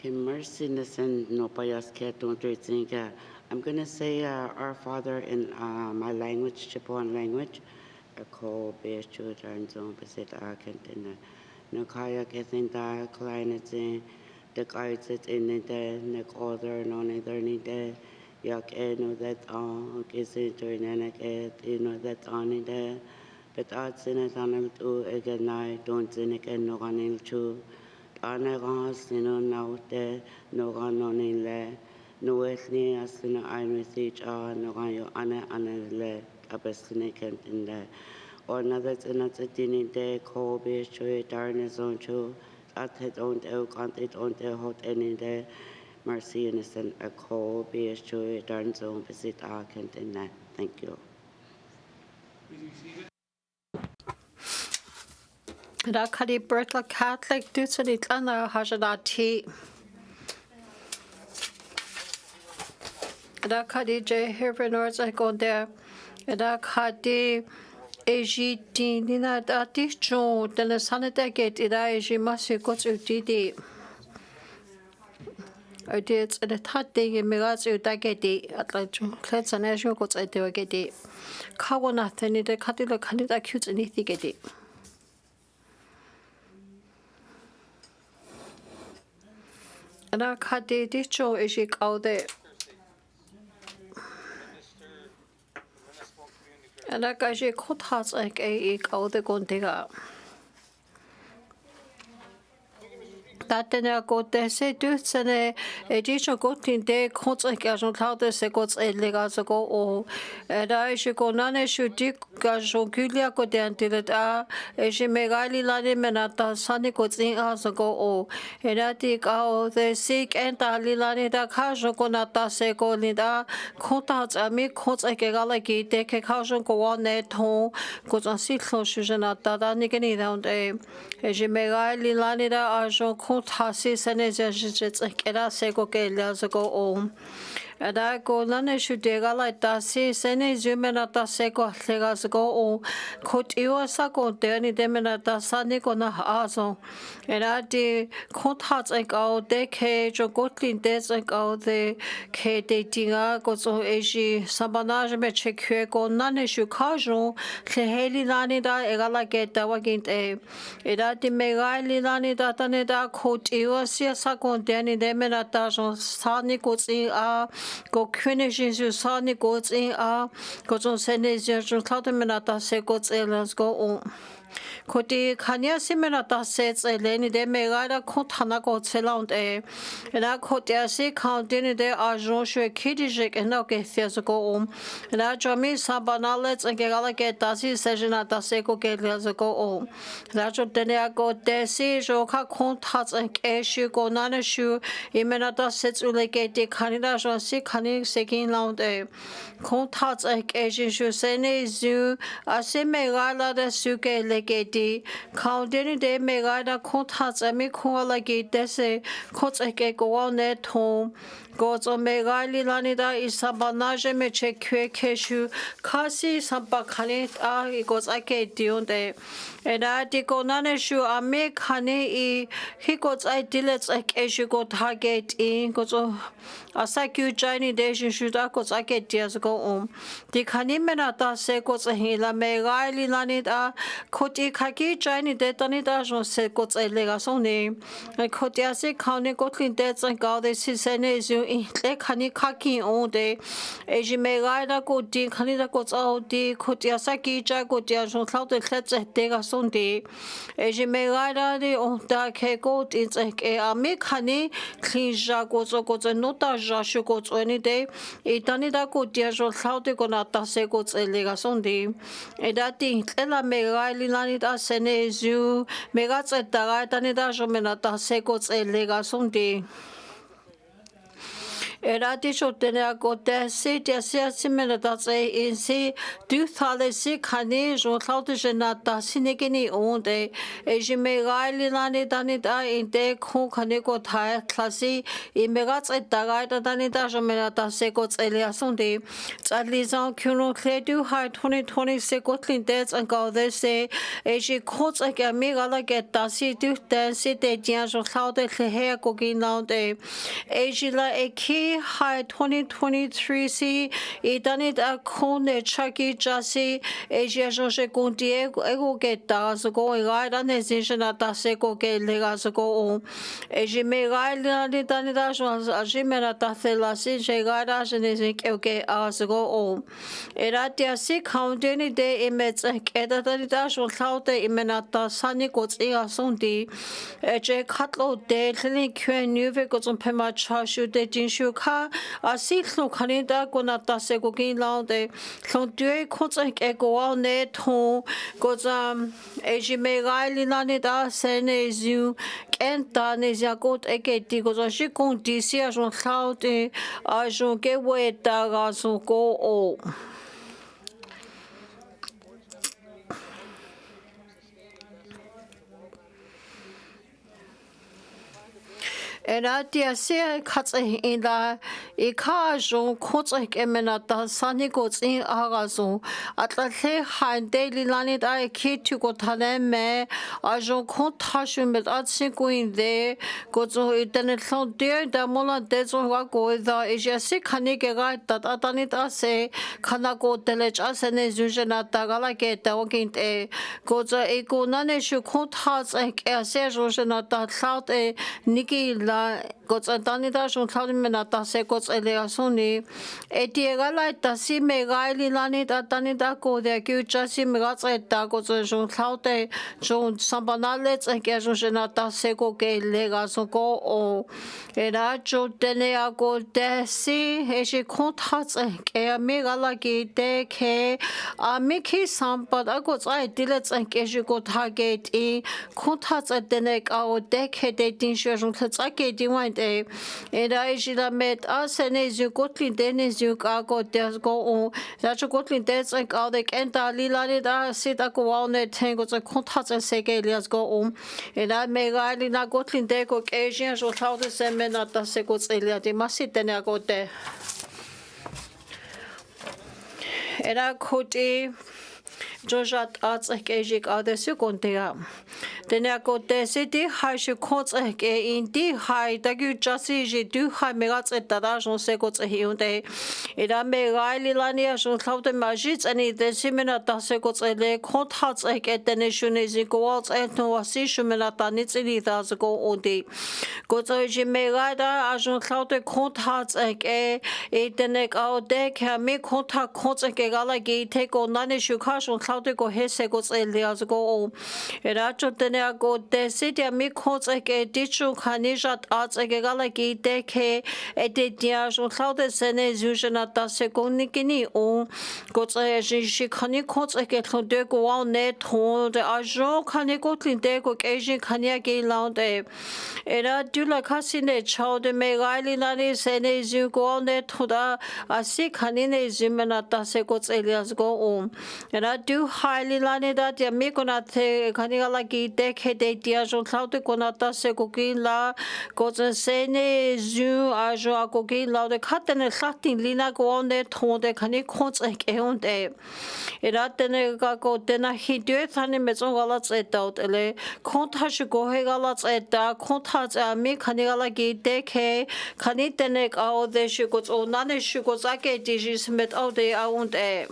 Mercy no payas I'm going to say Our Father in my language, Chippewan language. Ko be chutar and zone besit akentina. No kaya kesinta kleine zin. The guides it in the neck other no neither need the yak no that on kissing to an that's on in there. But I'd seen it on him too again night, don't sin again no on in too. Anagas, now there, no one on in there. No ethne as in I message, no on your Anna le, a bestinate in there. Or another Dene Zhatıé, Kobe, Shoy, Darkness on Chu, at it on the can't it on the hot any day. Mercy innocent, a Kobe, Shoy, Darkness on visit Arkent in there. Thank you. Rakadi Bertha Catholic Dutsanit Lana Hajadati Rakadi J. Herbenors I go there. Rakadi Ejiti Nina Daticho, then the Sanadagate, Ida Eji Masi goes Udidi. I did at the third day in Miraz Udageti at the Clats and National Gods at the Wageti. Kawanathan in the Catilla Canada cutes and Ithigeti. Rakadi Dicho Ejik out there. And I got you caught hearts like a out the Gondega. That then I got there, say, dudes and a dish of good in there, coats like as on how the seconds a legas ago, or and I should go none should dig as on Julia go down to that. She may really let him and at the sunny goods in us ago, or and I think out the sick and the lilani that casual go not that say go in that coats and me coats like a galaki, take a casual go on net home, goes on sea closures and at that, and again down there. She may really let it as on Hasi Senezes like Era Sego Lazago Om. And I go none should dig like Dasi, Senezumenata Sego Legazago O. Could you a sago, Danny Demenata Sanigona Azo. And I did coat hats like out the cage or gotlin des like out the K dating goes on Aji, Sabanage Meche go none should casual, Cleheli Lanida, Egalagate, Dawagint A. It at the Megali Lanida Taneda coat you a sago, Danny Demenata, Sani goes in go Quinish you Sani goes in goes on Senezia, Claudemenata, Segots, let's go on. Koti Kanya Simenata says a lady de Megada Kotanago Zeland a and I could see counting de Arjoshu Kidijik and no get go on and I draw me Sabanalets and Galagate Dasi session at the Seko get go on. That's what then I go Desi Joka Kontats and Eshu go Nanashu Imenata sets Ulegate Canada si Kani Sekin Lound a Kontats and Eshu Sene Zu Asimegala the Suke Legate. Counting de Megada Kontats and Mikola Gate Dese Kotsake go on net home. Goes on Megali Lanida is Sabanage Meche Keshu Kasi Sampakanit it goes Ake Dionde. And I go Naneshu a make honey he goes I dillets like Eshu go target in goes on Asaku Johnny Dation should I goes Ake Dias go on. The Kanimenata se goes a hila Megali Lanida Koti Kaki Johnny Detanida se goes a legasone. And Kotiasi County Gotlin debts and Gaudes his you le Kani Kaki on day. Ejimegada go di Kanida goes out the Kotiasaki Jago Diajon Cloud the Clets at Degasonde. Ejimegada the on da Kego it's like a make honey clean Jagos or goes a nota Jashu goes any day. A Danida go Diajon Cloud the Gonata Segots a Legasonde. A that thing Ella Megali Lanita Senezu Megats at Dara Danida Jomenata Segots a Legasonde. Eradicho tene agote se te se simena da se in se du thale se kane jo thaute jenata sinegini onde e jime gaili lani dani da in te khu khane ko tha klasi e mega tse daga da dani da jomena da se ko tsele asonde tsali zan kuno kledu ha 2020 se ko tlinte and go de se e ji khots ke mega la ke da si du den se te dia jo thaute le he ko ginaude e ji la e ki High 2023 si itanit akone chaki jasi Asia jose kunti ego ke tas go gaida nesina taseko ke legas go Asia me gaida ni tanita ajimera tasela si gaida jenese ke as go o eratia si county de imets keda tanita so saute imenata sani ko tsia sondi je khatlo de tlini kwen nuve ko zum pema chashu de jinshu ka asilo kanida konata se ko kin launde son due khotsa ke go ne thon ko zam ejime gaili nani da sene zu kenta ne jakot eketi ko zo shi kon disi a jon khaude a jon ke weta ga so ko o Eratia se katse in la ikajo kotse kemenata sani gots in agazo atlatle han daily lanit I kitu go me ajo kontashu met atsi in de gozo internet son de da mola dezo wa go da eja se kanike ga tat atanit ase kanako telech asene zujena tagala ke tawkin e gozo eko nane shu kontas ke ase jojena ta thought e niki Gotantani da shun thalimena ta se gots eleasoni etiega la ta si megaili lani da tani da ko de kyucha si megats eta gots shun thaute shun sambanale tseke shun ta se ko ke lega so ko o era cho tene a ko de si he shi kontats ke megala ki de ke a miki sampad gots ai dile tseke shi ko target I kontats tene ka o de ke de tin shun tsake diwan e era ejila met asene zu kotlin Dene Zhatıé go des go on da kotlin des and all the enta lilani da sita go on the tango the contact sege lias go on era mega lina kotlin de go Asian so thought the semena da se go tselia de masitene go de era koti Jojat arts ekejik adesu kontea. Tenia kote city high shots in di high dagu jasi je du high megats et dada jon se kots hiunde. Ida megaili lania jon thought magits and the simena da se kots ele kontats ek dene shune zikoals et no asi shumena tanits ili das go odi. Gozo je megada a jon thought kontats ek e dene ka de kami kontak konts ek gala ge take on nane shukash on thought go hese gots elias go o. Era chotene go de city mi kots ek dichu khanijat arts ek gala ge deke editia jon thought sene zujena ta se konikini o gots shi khani kots ek thonde go on net thon de ajo khani kotlin de go Asian khania ge launde era dula khasine chaude megaili nani sene zu go on net thoda asi khanine zimena ta se gots elias go o era du highly lani da ya mi kona the khanigala ki dekhe de dia jon thought kona ta se ko kin la gots sene zu ajo ko kin la de khatene khatin lina go on net thon de khani khots ek on de era tene ka ko tena hidue thani me chong gala tsetot ele khontha shu go he gala tseta khontha cha mi khanigala ki dekhe khani tene ka o de shu go onane shu go zake di jis met o de a und e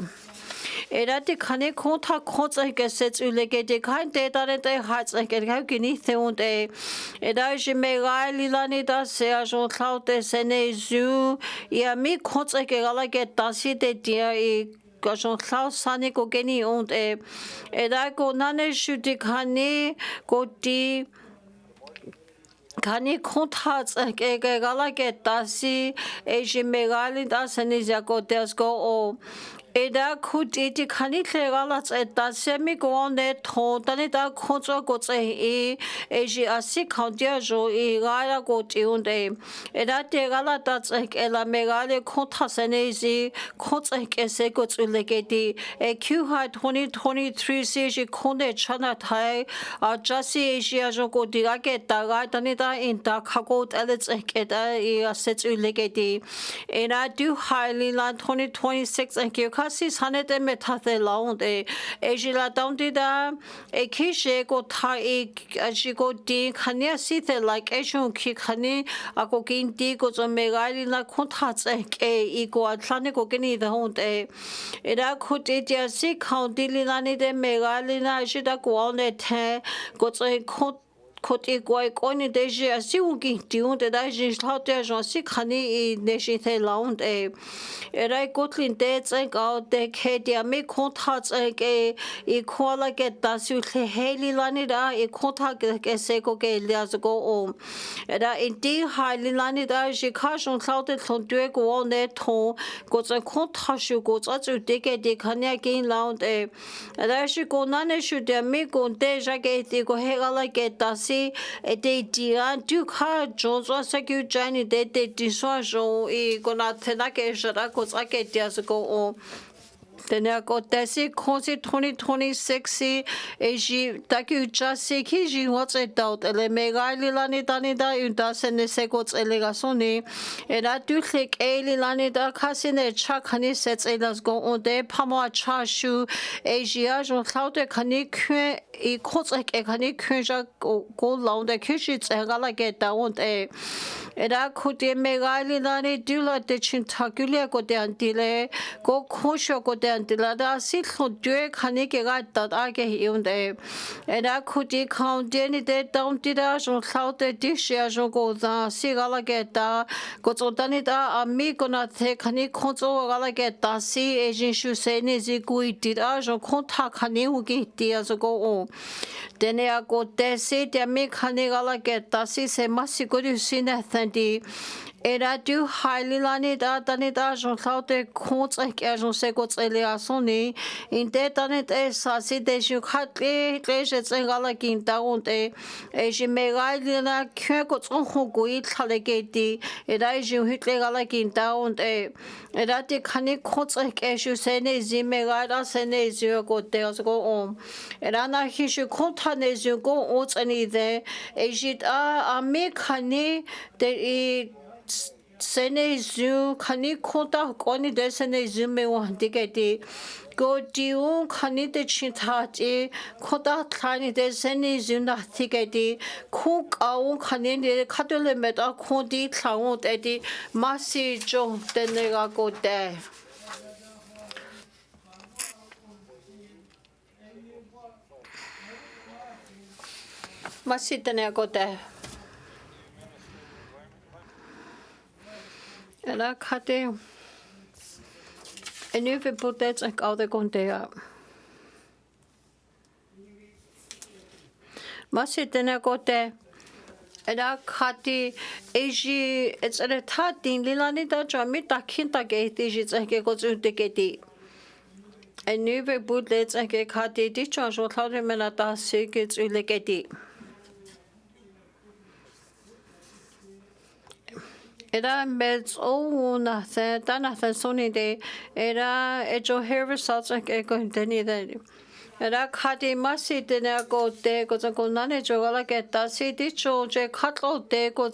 Erati khane khontha khots ek sets ulege de kein de da de hats ek geni the und e era je megaili lani da se a jon thaute sene zu ya mi khots ek gala ke tasi de dia e Gashon Klaus Sani go geni und era go nane shuti khane go di Kani kontats ke gala ke tasi e je megali da sene jako des go o Eda kuti ti kanitle galat eta semi gone to tani da kontra gots e ji asi kandia jo e gara got unde eda te galat ek ela megale kontra senezi kontra ese gots ulegeti e q high 2023 se ji konde chana thai a jasi asia jo go dirage daga tani da in da kagot elets ek eda e aset ulegeti and I do highly land 2026 and Kyokasis Hanete Metate Lound a Ejila Downdida a Kishe go Tai Ajigo Di Kanya Site like Asian Kikani Akogin Di goes on Megali la Kontats a Ego Atlantic Ogini the Hond a Eda could it ya see Count Dililani de Megalina Jida Guane Te goes a Koti Guai Koni Deji as you get tuned that I just how there's a sick honey in the shit lound a I gotlin dead and out the Kadia make contacts a equal get das you Haley Lanida a contact a seco gay years ago home and I indeed highly landed she caution clouded from Duego on that tone goes a contact you goes out to dig a dick honey again lound a and I should go none should their make on deja gate they go hega like get das e de dia du ka Jones was a good Johnny de dissuasion e gonna tenake jara ko tsake dia se go on Dene go desi konsi 2026 e ji taku jasi ki ji what's it out ele megali lani dani da unda sene se go ele gasoni e na du click eli lani da kasine chakani sets elas go on de pamo cha shu e ji a jo cloud kani kwe e kotsek e kani kwe ja go laund de kishi tsegala get down e Era kude megali lani dula de chintagulia go de antile go kosho go de antila da sikho due khani ke ga ta age hiunde era kude count deni de down dida jo saute dishia jo go da sigala ge da go zotani da amigo na the khani khonzo gala ge da si ejin shu se ne zi gui dida jo konta khani ugi dia zo go o dene a go de se de me khani gala ge da si se masi go du sine di era du highly lani da tani da jo saute konts ek jo se go tsele asoni in de tani de sa si de ju khatli kleje tsengala kin da unte e ji megali na khe go tson ho go I thale ge di era ju hitle gala kin da unte era de khani konts ek ju se ne ji megala se ne ju go de go om era na hi ju konta ne ju go o tsani de e ji a me khani de sene zu khani khota koni de sene zu me wa digeti go diu khani de chintha ti khota khani de sene zu na digeti khu kaung khani de khatole me da khodi thlang de di masi jo de ne ga go de masi de ne go de Ela kate enu fe potets ek al de kontea. Masi tena kote ela kate eji it's a tatin lilani da jami takinta ge eji tsake ko tsunte keti. Enu fe potets ek kate di chanjo thade mena ta se ke tsule keti. Era meds o na the dana the soni de era ejo hair results like go deni de era khadi masi de na go de go go nane jo la get ta si di cho je khatlo de go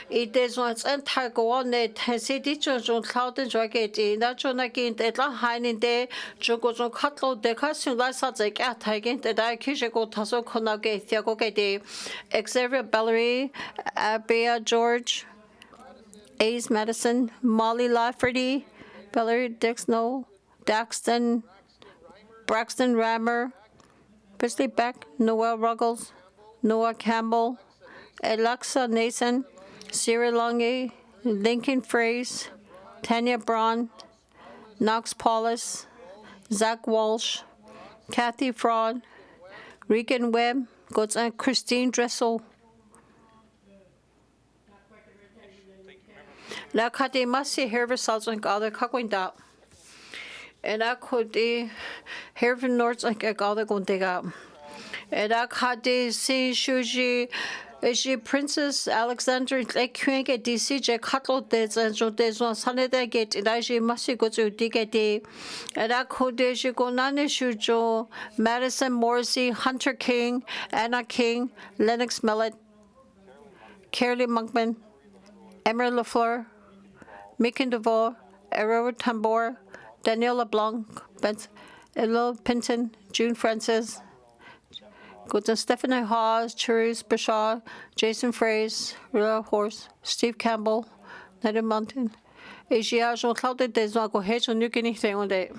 I de so an ta go ne the si di cho jo cloud jo get di na cho na kin de la hainin de jo go jo khatlo de ka su la sa je ka ta gen de da ki je go ta so khona ge tia go ge de Xavier Bellery Abia George A's Madison, Molly Lafferty, Bellary Dixno, Daxton, Braxton Rammer, Presley Beck, Noel Ruggles, Noah Campbell, Alexa Nason, Sierra Longe, Lincoln Fraze, Tanya Braun, Knox Paulus, Zach Walsh, Kathy Fraud, Regan Webb, Christine Dressel, La kate masi herver salts and gather kakwinda. Era kodi Hervin North like a gada gondega. Era kadi si shuji Eji Princess Alexander Lekwenge DC je katlo de zanjo de zon sanede get idaji masigo zu digeti. Era kodi jigonane shujo Madison Morrissey, Hunter King, Anna King, Lennox Mellett, Carolee Monkman, Emery LaFleur, Meekin DeVoe, Aurora Tambor, Danielle LeBlanc, Elo Pinton, June Francis, Stephanie Hawes, Cherise Bashaw, Jason Fraze, Rilla Horse, Steve Campbell, Ned Mountain. Asia Jean Claude des Hejo New Guinea thing one day.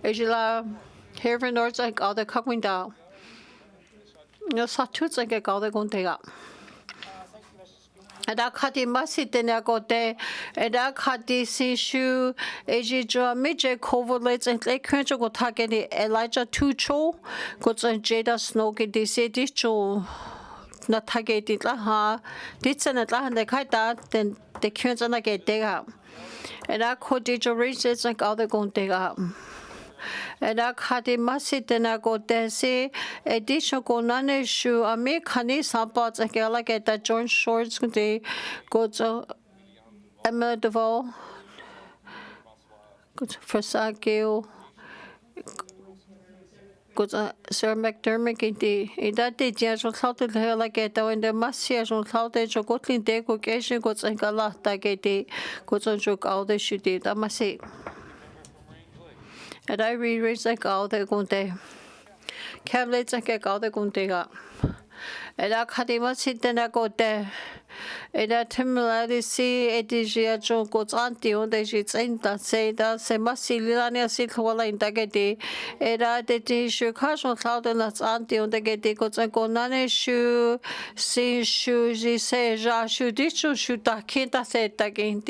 Asia Hervin North like all the coming down. No satoots like a gauda gondega. Ada khati masi tena kote ada khati sishu eji jo mije coverlets and like kwencho go takeni Elijah Tucho go Jada Snow ke dise dicho na tageti la ha ditsena la hande kaita den de kwencho na ke dega ada khoti jo research like other gondega Era khati masi tena kote se edisho ko nane shu ame khani sampa tsakela ke ta John Shorts kunte gozo Emma DeVoe gozo Versagio gozo Sir McDermott kinti ida te dia jo khaute hela ke ta wende masi jo khaute jo gotlin de ko keshe gozo ngala ta ke te gozo jo kaude shuti ta masi And I reread like all the gunte. Cablets like all the guntega. And I cadima sit and I go there. And I timidly see Edisia John goes auntie on the sheets in that say that se Massilania sit while in the gate. And I did issue casual cloud and that's auntie on the gate goes and go none shoe, see shoes, he says, I should ditch shoot that kid that said again.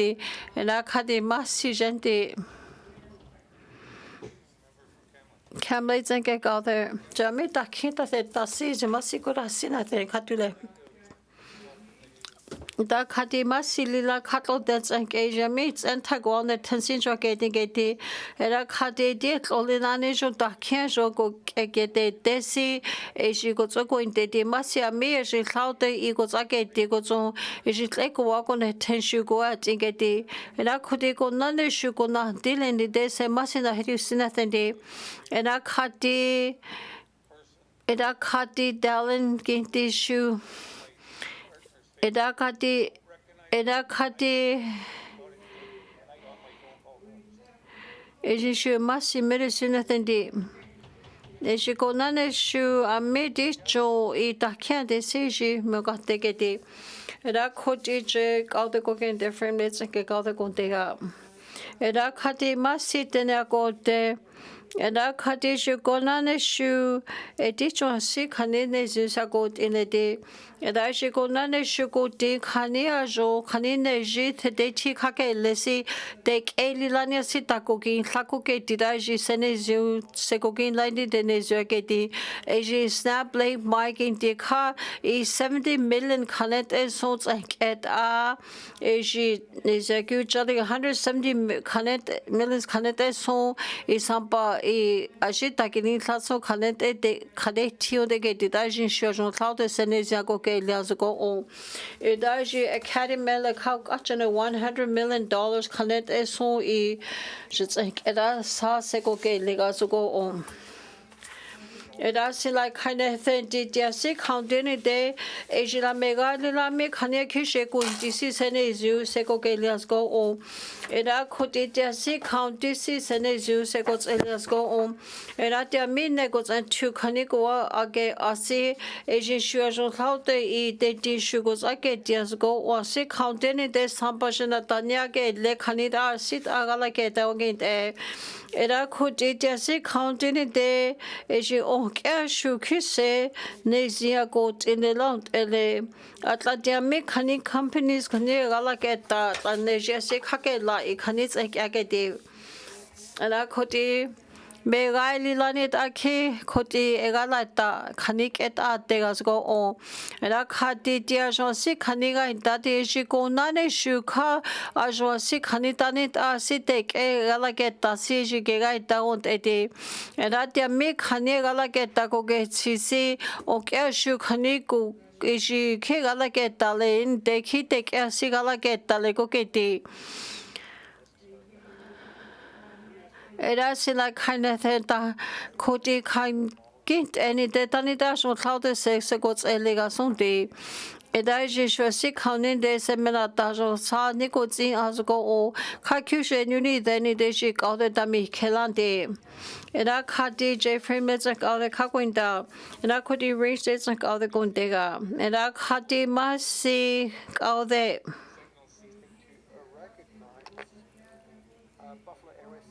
And I cadima si gente. Camlades and get out there. Jamita Kinta said, Tassi, Masikura Sinate, Catule. Da Kadima Silila cattle dance and Asia meets and Taguan the Tensinjo getting geti. Era Kade diet, Olinanisho, Dakianjo go get a desi, as she goes going de Masia me, she cloud the eagles agate, digozo, as she like walk on a tensu go at Ingeti. And I could go none shugo not dealing the days and Masina had you seen nothing day. And I Kadi Dallin Ginti shoe. Edakati Ejishu masi medicine atendi Ejiko nane shu amedi jo itakia de seji mogategedi Edakoti je kaude kogen different let's like kaude kontega Edakati masi tenagote Eda kadishu gonane shu edicho si kanine zusagot in a day. Eda she gonane shu go de kania jo kanine jit de chikake lesi dek elilania sitagogin lakoke didaji senezu segogin lindi de nezuagedi eji snap lake mike in deka is 70 million kanet sons at a eji nezagu jali 170 kanet millions kanet son is samba Ashita Kini Tasso Canete de Cadetio de Gedajin Shojon Cloud Seneziago Galiazago on Edaji Academy like how $100 million Canet so e just like Eda Sa Sego Galiazago on. Edasi like kind of thing did ya see counting day Asia mega lila me kanya kishe go disi senezu seko gelias go on Eda could it ya see count disi senezu seko elias go on Eda dia min negos and two kaniko age asi Asian shuajon how they de shugos age dias go or see counting day sampashana tanya ge le kanida sit agala ke taugin Era could it ya see counting day Asia Cashew kisse Nezia got in the land ele Atlantia mechanic companies can like at that and Nezia Hakela, Canis and Agade. And I could Megaili lanit aki koti egalata kanik et ategasgo o era khati tia jonsi khaniga intati shiko nane shuka a jonsi khanitanit a sitek egalaketa si jigega itaont eti era tia mi khani egalaketa ko getsisi o kya shu khaniku ishi ke galaketa le in dekite kya si galaketa le ko keti Era sila kind theta koti kind gint any detanita so cloud sex gots eligason de Eda jishwasi kaunin de seminata jo sa nikotin as go o kakushe nuni deni de shi kaude dami kelande Eda kati Jeffrey Mitzak kaude kakwinda Eda koti reach de kaude gondega Eda kati masi kaude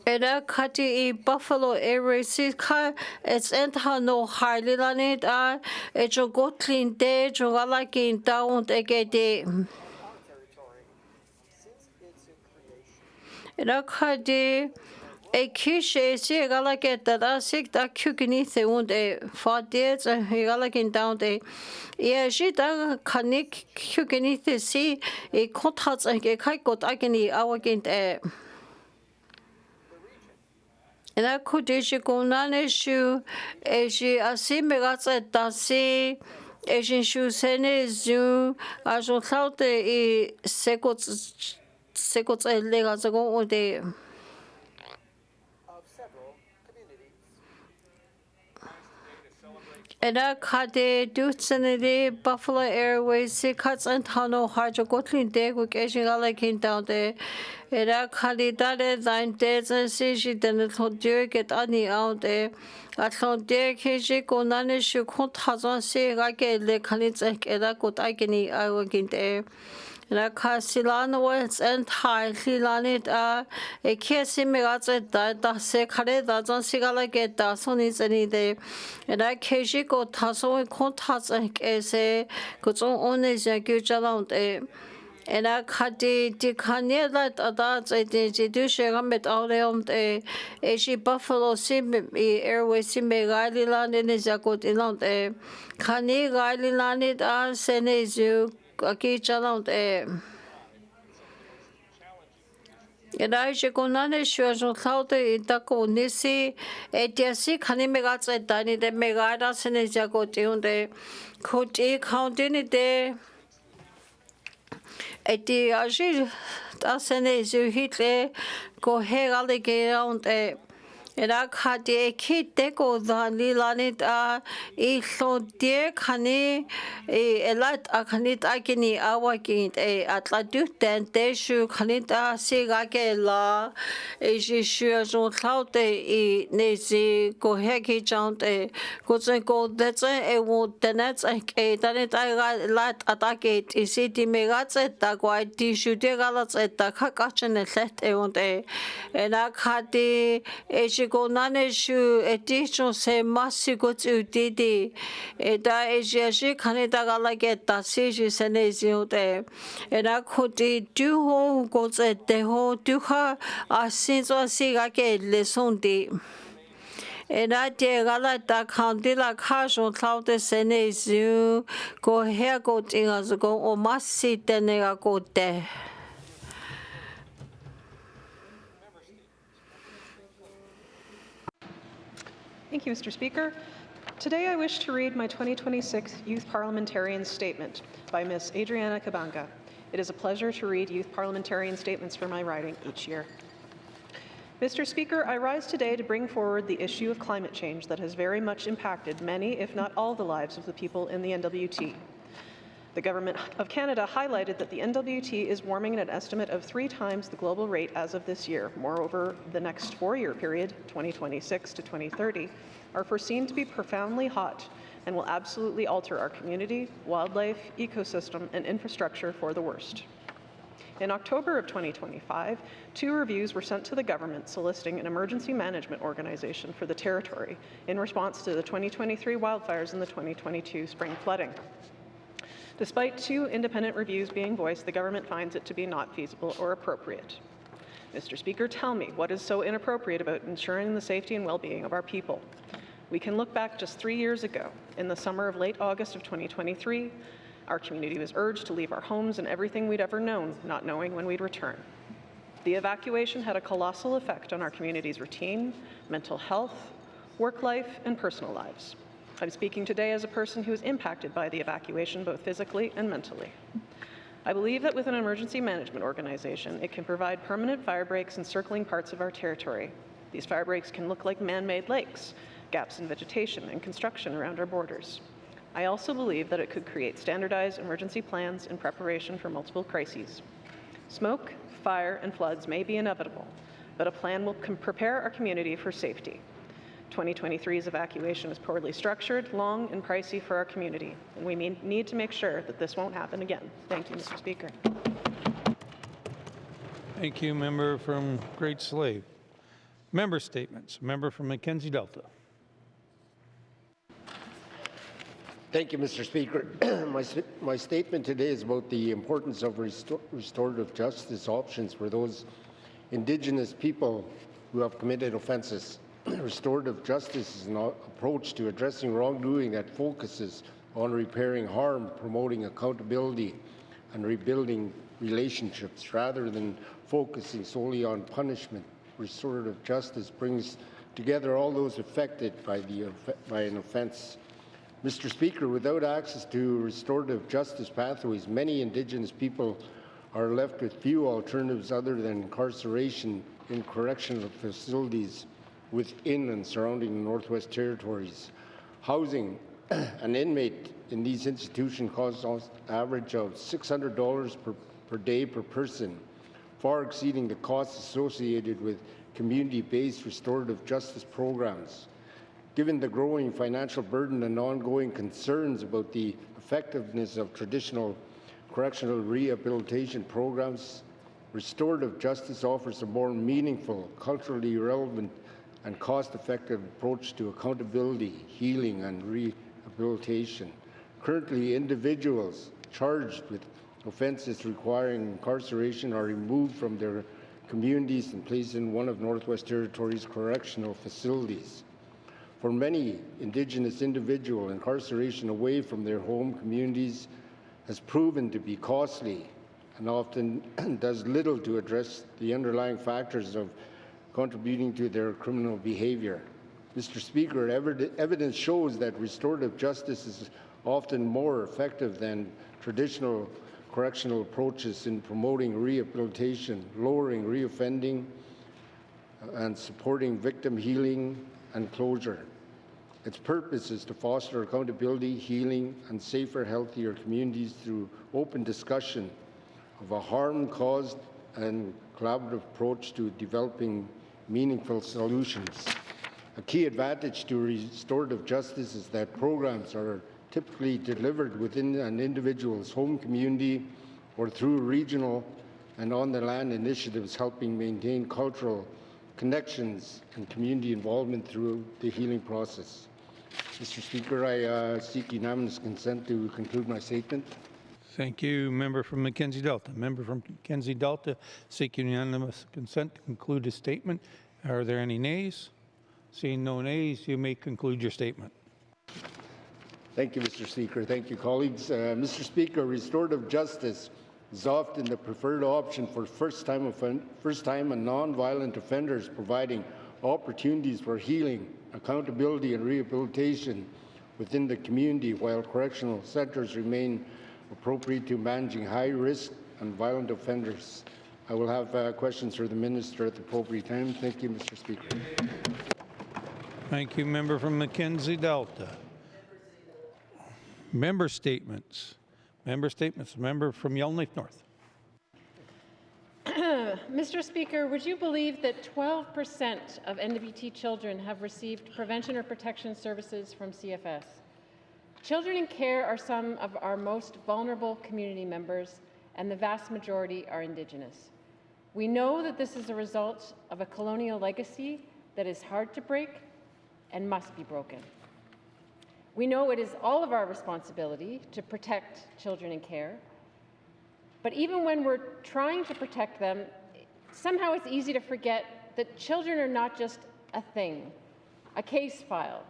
Era kati I Buffalo area sika it's enta no highly lanit a ejo gotlin de jogalakin down egede Era kati e kishe si galaketa da sik da kukini the und e fadets a galakin down de Yeah, she da kanik kukini the si e kontats a kaikot agini awagint e Ela kudishi kunane shu eji asimegatsa dasi ejin shu sene zu ajo tlaute I sekots elegazago ode Ela kade dutsenede Buffalo Airways sikats and hano harjo gotlin de gu ejin galakin down de Era kalidade dein dezen sishi den tondir get ani out de atlondir keji konane shu kont hazon se gage le kalits era got ageni awagin de Era kasilan was and high lilanit a kesi megats da se kare da zon sigala get da sonis ani de Era keji go taso kont hazon ese gozon ones ya gyjalant de Era kati di kanela da zaydi jidu shegamet auleom eji Buffalo sim airway sim gali lan ne zakot ilant kani gali lan da senezu aki chalant Era je konane shwajon thaute itako nisi etiasi kani megat dani de megada senezakot unde koti countini de Eti aji tasene zu hitle ko hegale geround Era kati kite ko dhani lanit a ilo de kani elat akanit akini awakint atla duten deshu kanit a sigake la eji shuajon tlaute nezi ko hegi jaunt kozen ko detsen wo tenets danit lat atakit isiti megatse ta kwai ti shude galatse ta kakachin let und era kati Konane shu edition se masigo udidi da eji kanita galageta siji seneziote era koti duho goze deho duha asinzo sigake lesondi Era de galata kandila kajon klaude seneziu go hergo dingas go o masi tenega go de Thank you, Mr. Speaker. Today I wish to read my 2026 Youth Parliamentarian Statement by Ms. Adriana Kabanga. It is a pleasure to read youth parliamentarian statements for my riding each year. Mr. Speaker, I rise today to bring forward the issue of climate change that has very much impacted many, if not all, the lives of the people in the NWT. The Government of Canada highlighted that the NWT is warming at an estimate of 3 times the global rate as of this year. Moreover, the next 4-year period, 2026 to 2030, are foreseen to be profoundly hot and will absolutely alter our community, wildlife, ecosystem, and infrastructure for the worst. In October of 2025, 2 reviews were sent to the government soliciting an emergency management organization for the territory in response to the 2023 wildfires and the 2022 spring flooding. Despite 2 independent reviews being voiced, the government finds it to be not feasible or appropriate. Mr. Speaker, tell me, what is so inappropriate about ensuring the safety and well-being of our people? We can look back just 3 years ago. In the summer of late August of 2023, our community was urged to leave our homes and everything we'd ever known, not knowing when we'd return. The evacuation had a colossal effect on our community's routine, mental health, work life, and personal lives. I'm speaking today as a person who was impacted by the evacuation both physically and mentally. I believe that with an emergency management organization, it can provide permanent fire breaks in circling parts of our territory. These fire breaks can look like man-made lakes, gaps in vegetation, and construction around our borders. I also believe that it could create standardized emergency plans in preparation for multiple crises. Smoke, fire, and floods may be inevitable, but a plan will prepare our community for safety. 2023's evacuation is poorly structured, long, and pricey for our community, and we need to make sure that this won't happen again. Thank you, Mr. Speaker. Thank you, member from Great Slavey. Member statements. Member from Mackenzie Delta. Thank you, Mr. Speaker. My statement today is about the importance of restorative justice options for those Indigenous people who have committed offences. Restorative justice is an approach to addressing wrongdoing that focuses on repairing harm, promoting accountability, and rebuilding relationships rather than focusing solely on punishment. Restorative justice brings together all those affected by an offence. Mr. Speaker, without access to restorative justice pathways, many Indigenous people are left with few alternatives other than incarceration in correctional facilities within and surrounding the Northwest Territories. Housing an inmate in these institutions costs an average of $600 per day per person, far exceeding the costs associated with community-based restorative justice programs. Given the growing financial burden and ongoing concerns about the effectiveness of traditional correctional rehabilitation programs, restorative justice offers a more meaningful, culturally relevant, and cost-effective approach to accountability, healing, and rehabilitation. Currently, individuals charged with offences requiring incarceration are removed from their communities and placed in one of Northwest Territories' correctional facilities. For many Indigenous individuals, incarceration away from their home communities has proven to be costly and often does little to address the underlying factors of contributing to their criminal behavior. Mr. Speaker, evidence shows that restorative justice is often more effective than traditional correctional approaches in promoting rehabilitation, lowering reoffending, and supporting victim healing and closure. Its purpose is to foster accountability, healing, and safer, healthier communities through open discussion of a harm caused and collaborative approach to developing meaningful solutions. A key advantage to restorative justice is that programs are typically delivered within an individual's home community or through regional and on-the-land initiatives helping maintain cultural connections and community involvement through the healing process. Mr. Speaker, I seek unanimous consent to conclude my statement. Thank you, member from Mackenzie Delta. Member from Mackenzie Delta, seeking unanimous consent to conclude his statement. Are there any nays? Seeing no nays, you may conclude your statement. Thank you, Mr. Speaker. Thank you, colleagues. Mr. Speaker, restorative justice is often the preferred option for first-time and non-violent offenders, providing opportunities for healing, accountability, and rehabilitation within the community, while correctional centres remain appropriate to managing high-risk and violent offenders. I will have questions for the Minister at the appropriate time. Thank you, Mr. Speaker. Thank you, member from Mackenzie Delta. Member statements. Member statements. Member from Yellowknife North. Mr. Speaker, would you believe that 12% of NWT children have received prevention or protection services from CFS? Children in care are some of our most vulnerable community members, and the vast majority are Indigenous. We know that this is a result of a colonial legacy that is hard to break and must be broken. We know it is all of our responsibility to protect children in care, but even when we're trying to protect them, Somehow it's easy to forget that children are not just a thing, a case file,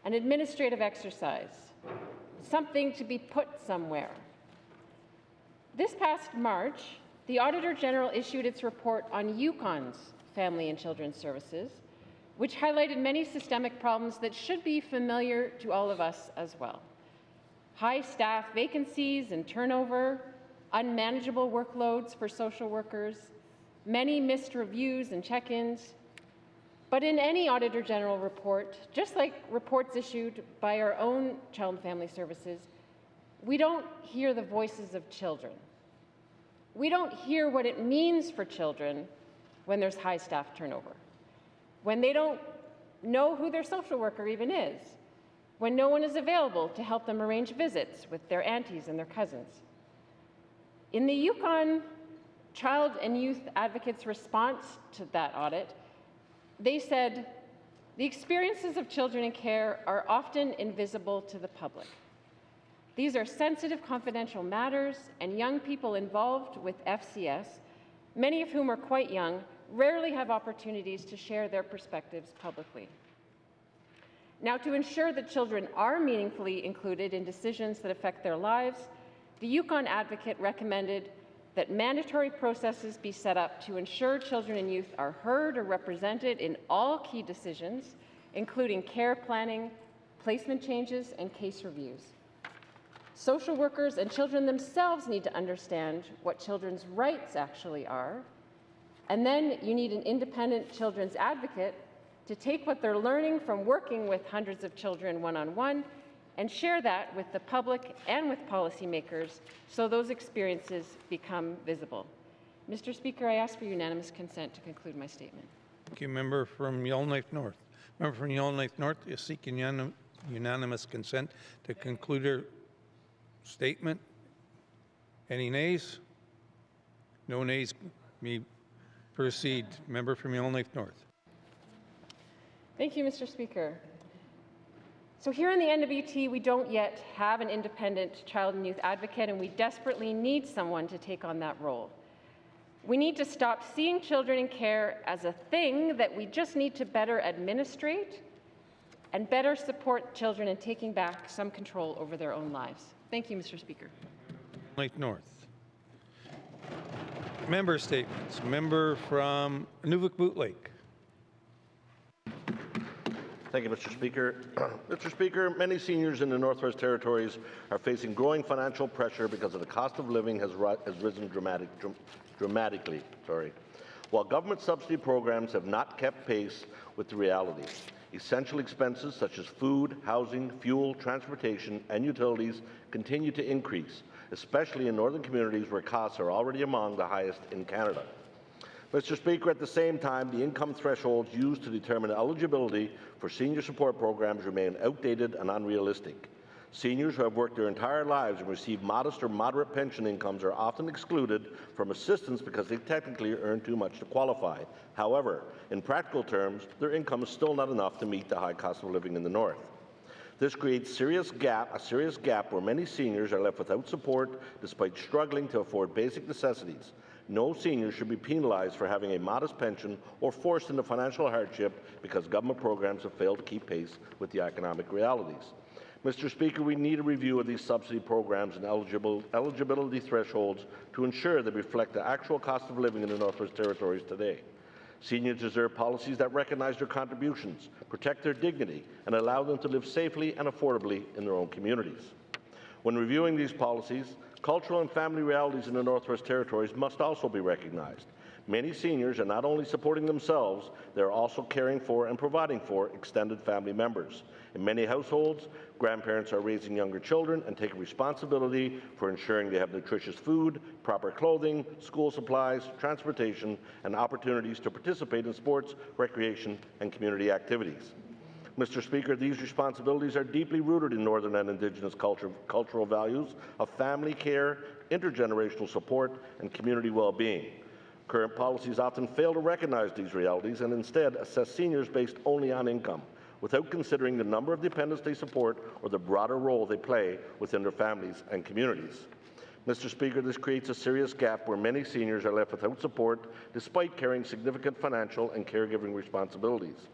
an administrative exercise, something to be put somewhere. This past March, the Auditor General issued its report on Yukon's Family and Children's Services, which highlighted many systemic problems that should be familiar to all of us as well. High staff vacancies and turnover, unmanageable workloads for social workers, many missed reviews and check-ins. But in any Auditor General report, just like reports issued by our own Child and Family Services, we don't hear the voices of children. We don't hear what it means for children when there's high staff turnover, when they don't know who their social worker even is, when no one is available to help them arrange visits with their aunties and their cousins. In the Yukon Child and Youth Advocates' response to that audit, they said, the experiences of children in care are often invisible to the public. These are sensitive, confidential matters, and young people involved with FCS, many of whom are quite young, rarely have opportunities to share their perspectives publicly. Now, to ensure that children are meaningfully included in decisions that affect their lives, the Yukon Advocate recommended that mandatory processes be set up to ensure children and youth are heard or represented in all key decisions, including care planning, placement changes, and case reviews. Social workers and children themselves need to understand what children's rights actually are, and then you need an independent children's advocate to take what they're learning from working with hundreds of children one-on-one and share that with the public and with policymakers so those experiences become visible. Mr. Speaker, I ask for unanimous consent to conclude my statement. Thank you. Member from Yellowknife North. Member from Yellowknife North is seeking unanimous consent to conclude her statement. Any nays? No nays. Me proceed. Member from Yellowknife North. Thank you, Mr. Speaker. So here in the NWT, we don't yet have an independent child and youth advocate, and we desperately need someone to take on that role. We need to stop seeing children in care as a thing that we just need to better administrate and better support children in taking back some control over their own lives. Thank you, Mr. Speaker. Lake North. Member statements. Member from Nuvik-Boot Lake. Thank you, Mr. Speaker. Mr. Speaker, many seniors in the Northwest Territories are facing growing financial pressure because of the cost of living has risen dramatically. While government subsidy programs have not kept pace with the reality. Essential expenses such as food, housing, fuel, transportation, and utilities continue to increase, especially in northern communities where costs are already among the highest in Canada. Mr. Speaker, at the same time, the income thresholds used to determine eligibility for senior support programs remain outdated and unrealistic. Seniors who have worked their entire lives and receive modest or moderate pension incomes are often excluded from assistance because they technically earn too much to qualify. However, in practical terms, their income is still not enough to meet the high cost of living in the North. This creates a serious gap where many seniors are left without support despite struggling to afford basic necessities. No senior should be penalized for having a modest pension or forced into financial hardship because government programs have failed to keep pace with the economic realities. Mr. Speaker, we need a review of these subsidy programs and eligibility thresholds to ensure they reflect the actual cost of living in the Northwest Territories today. Seniors deserve policies that recognize their contributions, protect their dignity, and allow them to live safely and affordably in their own communities. When reviewing these policies, cultural and family realities in the Northwest Territories must also be recognized. Many seniors are not only supporting themselves, they're also caring for and providing for extended family members. In many households, grandparents are raising younger children and taking responsibility for ensuring they have nutritious food, proper clothing, school supplies, transportation, and opportunities to participate in sports, recreation, and community activities. Mr. Speaker, these responsibilities are deeply rooted in Northern and Indigenous cultural values of family care, intergenerational support, and community well-being. Current policies often fail to recognize these realities and instead assess seniors based only on income, without considering the number of dependents they support or the broader role they play within their families and communities. Mr. Speaker, this creates a serious gap where many seniors are left without support despite carrying significant financial and caregiving responsibilities.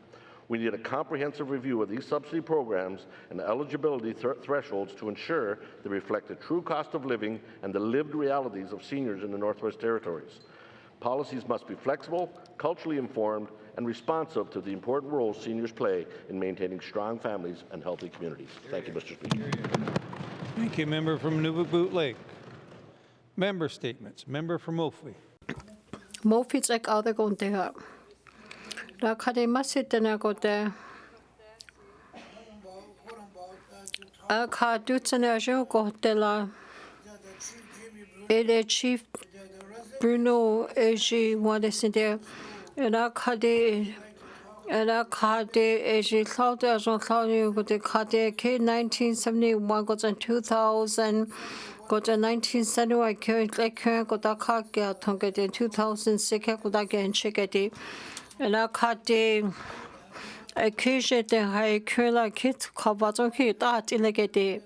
We need a comprehensive review of these subsidy programs and eligibility thresholds to ensure they reflect the true cost of living and the lived realities of seniors in the Northwest Territories. Policies must be flexible, culturally informed, and responsive to the important role seniors play in maintaining strong families and healthy communities. Thank you, Mr. Speaker. Thank you, member from Nunavut Lake. Member statements. Member from Mophie. Mophie tsek ade kontea. La kade masitena kote. A ka dutsene ajo kotela. Ele chief Bruno Eji Wadesinde. Ela kade Eji Cloud Ajon Claudio kote kade K 1971 got in 2000. Got in 1971 Kyo got a kaka tonget in 2006 got again chickadee. Ela kade a kishet de high kula kit kabaton kit at illegate.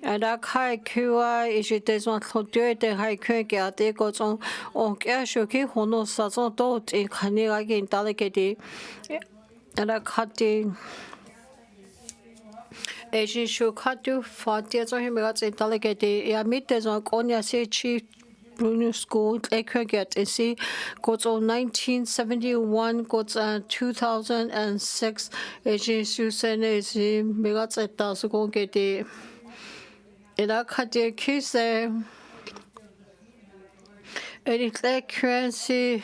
Ela kai kua is it is one clodure de high kaka at the goes on Kashuki Hono Sazon dot in Kanila again delegate. Ela kade Eji shukatu fatia so him got a delegate. Ya mites on Konya say chief Bruno School, Ekherget, and see, got on 1971, got 2006, Eji Susan is Megats at Dasagon get it. Elakade Kise, Edit like currency,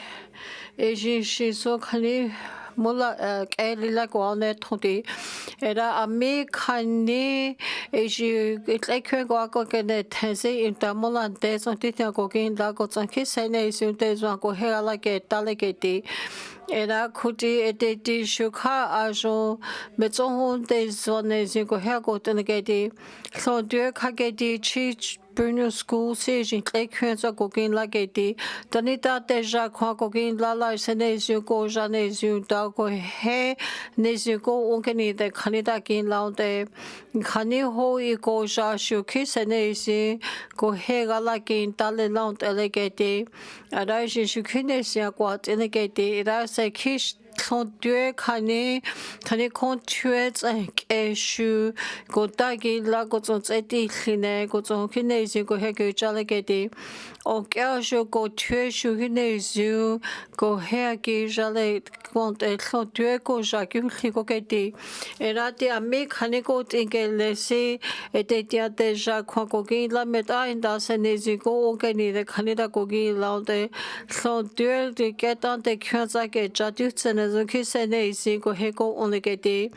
Eji Shiso Kani. Mula Kelila Guane Todi. Era Ami Kani is you like Guaco get a tensi in the Mula days on Titan Gogin Lagos and Kisane is you days one go here like a delegate. Era Kuti Editi Shuka Ajo Metzon days one is you go here go delegate. So dear Kagedi Chich. Bruno School says in Claycans are cooking like a day. Danita deja cooking la la senes you go janes you dago he nes you go ungani the Canada kin laude. Kani ho e go ja shuki senes go he galakin dale lound elegate. Araji shukinesia quat elegate. That's a kish. Dieu kani contuets eshu go dagi la go zon eti khine go zon kinezi go he go jalagedi o kasho go tueshu kinezi go he gi jale kont et Dieu go jaki go gedi erati ami kani go tingelesi etetia deja go gi la meta inda senezi go ogeni de kanida go gi laude so Dieu de getan de kyanza ge jadutsen Kisene go hego on the gate.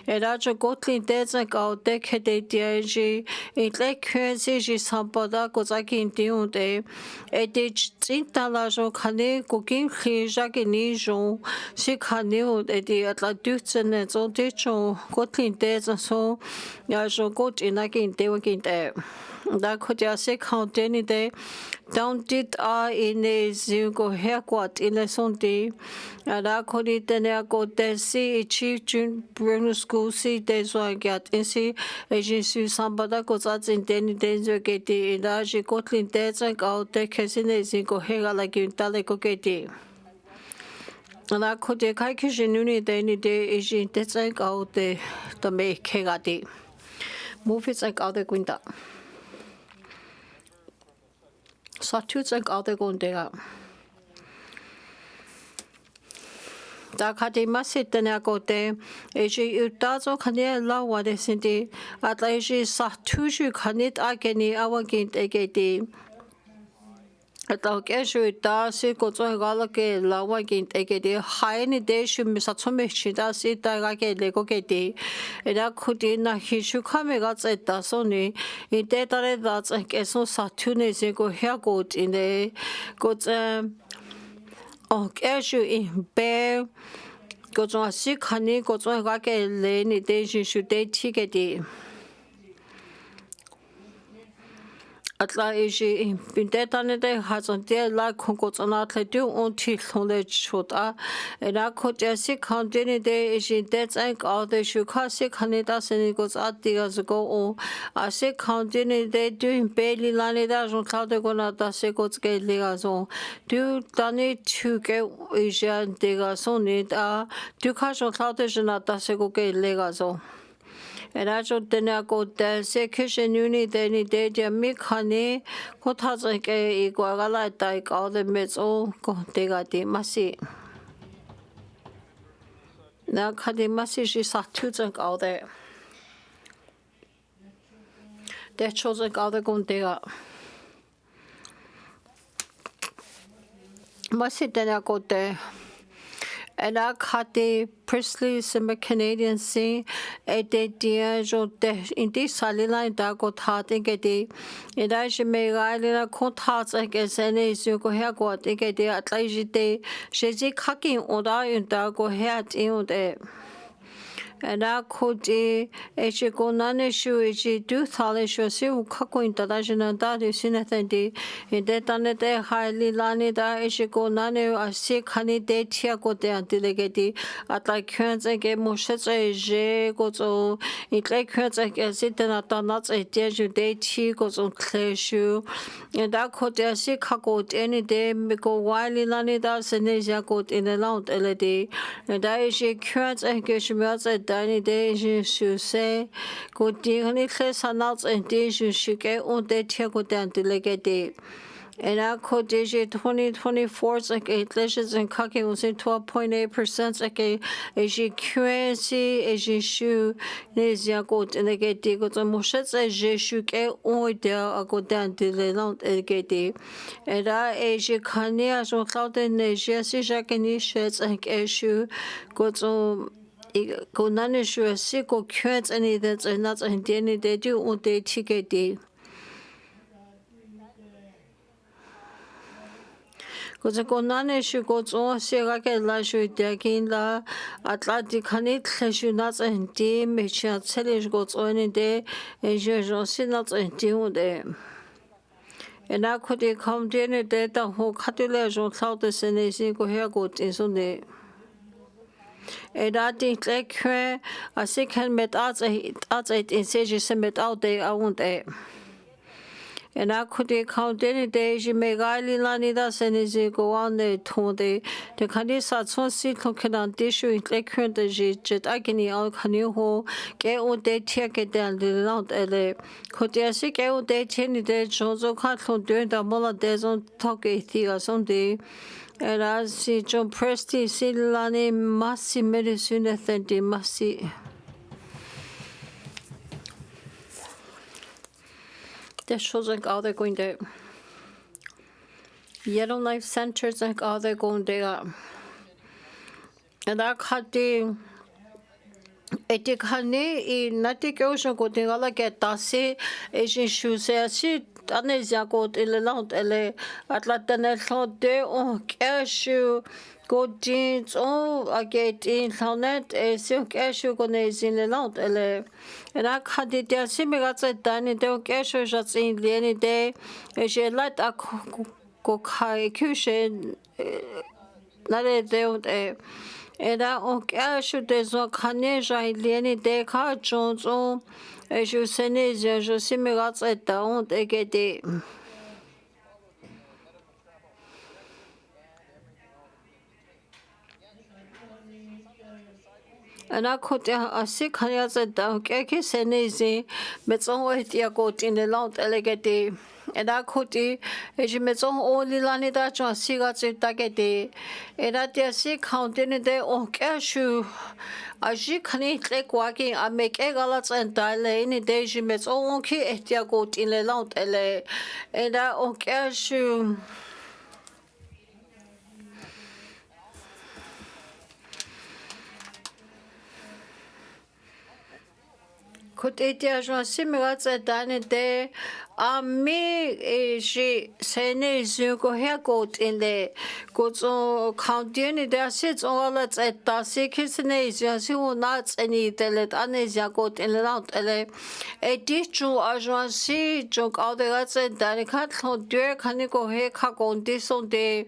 A large gotlin deads and go decade diage. It like currency sampada gozaki in diunde. A ditch intalajo cane cooking jaginijo. She canio at the atladutsen and so dicho gotlin deads and so. Yajo got in again they were in there. That could just say count any day. Down did I in a zingo haircut in a Sunday. And I could it then I go there see chief June Bruno School see days one get and see agency somebody goes out in Dene danger get it. And I she got in days and out there casing a zingo hair like in Daleko get it. And I could take a kitchen any day is in days and out there to make kegati. Move it like out the window. Satutsek ade gondea. Da kade masitena gote. Eji utazo kane la wade sindi. Atla eji satuju kanit ageni awagint egedi. Atla keshu da si gozo galake la wagint egedi. Haini deshu misatome chida si dagake lego gedi. Eda kudi na hishu kamega zeta soni. Ide dare da keso satune zigo hergot in the got keshu in bear. Gozo si kani gozo gake leni deji shu de tigedi. atla ishi pintetane de hazantia la konkotsanatle du until chota era kotesi county de ishi debts and all the shukasi kanida senigos atigas go o ase county de du beli lanida jontade gonata segots ke ligazo du dani tuke isha degason nida du kajontade jonata sego ke ligazo Era jo dene ko de se kishin uni de ni de ja mi khani ko tha zai ke I kwa ga la tai ka de me zo ko de ga di masi na khadi masi shi sa tu zang ka de cho zang ka de gon de ga masi dene ko de And I cut the Presley some Canadian scene at the dear in this salina da got hard and get it. And I should make island court hearts against any you go here got and get it at least day. She's a cocking or I da go here in there. And I could a go none issue is do thale show see who kako international that is in a thing in that on the highly lani da is go none a sick honey day tia go there delegate at like currents and get more shits a je goes on it like currents like a sit and at not a dear you day tea goes on clear shoe and I could a sick kako any day go wily lani da senesia got in the loud LED and I is currents and get me outside Dene Zhatıé go digni sanals and deju shike on de tiago dan delegate. And I could digit 2024 like 8 lashes and kake was in 12.8% like a currency as you shoe Nezia go delegate go to Moshets as you shuke or there I go down delegate delegate. And I as you can as well cloud in Asia si jakeni sheds and issue go to go none sure see go currents any that's not and then they do on the ticket day. Because go none issue goes on see like a lash with the king la Atlantic connect issue not and day machine challenge goes on in day and you see not and do them. And I could come dinner day the whole catulation cloud the senate go here go in so day. And I think like I see can met out it in sages met out there I won't there. And I could count any days you make island lanida senes go on the tonde the candisa son sit looking on tissue like current jet agony all can you ho get on the ticket down the land could I see get on the chenny day jozo catlon during the mola days on talk a thing someday. And I see John Presti, Silani, Massi medicine, and Massi. That shows like how they're going there. Yellow Life Centers, like how they're going there. And I cut the Etikani, Natic Ocean, go to like a Tassi, Asian shoes, Anezia got in the land, at Latin de on cashew, go jeans, I get in Sonet, a silk cashew goes in the land, and I cut it there, similar to Danny, the cashew shots in the any day, and she let a cook high cushion, not a day. And I on cashew, there's no caneja in the any day, car Jones on. As you say, je suis me got it down, they get it. And I could a sick has it down, Kaki Senezi, but so it ya got in the land elegate. And I could as you met on only lanida John cigarettes at Dagate. And at the sick counting in the on cashew. As you can eat like walking, I make eggs and dial any day she met all okay at your goat in the land, and I on cashew. Could it as one similar at Dene Zhatıé, Ami she sene zuko hergot in the gods on county there sits all at the sikisne is not any telet anesia got in the out a dichu agency junk out the rats and danicat on dear canico hair cock on this on day.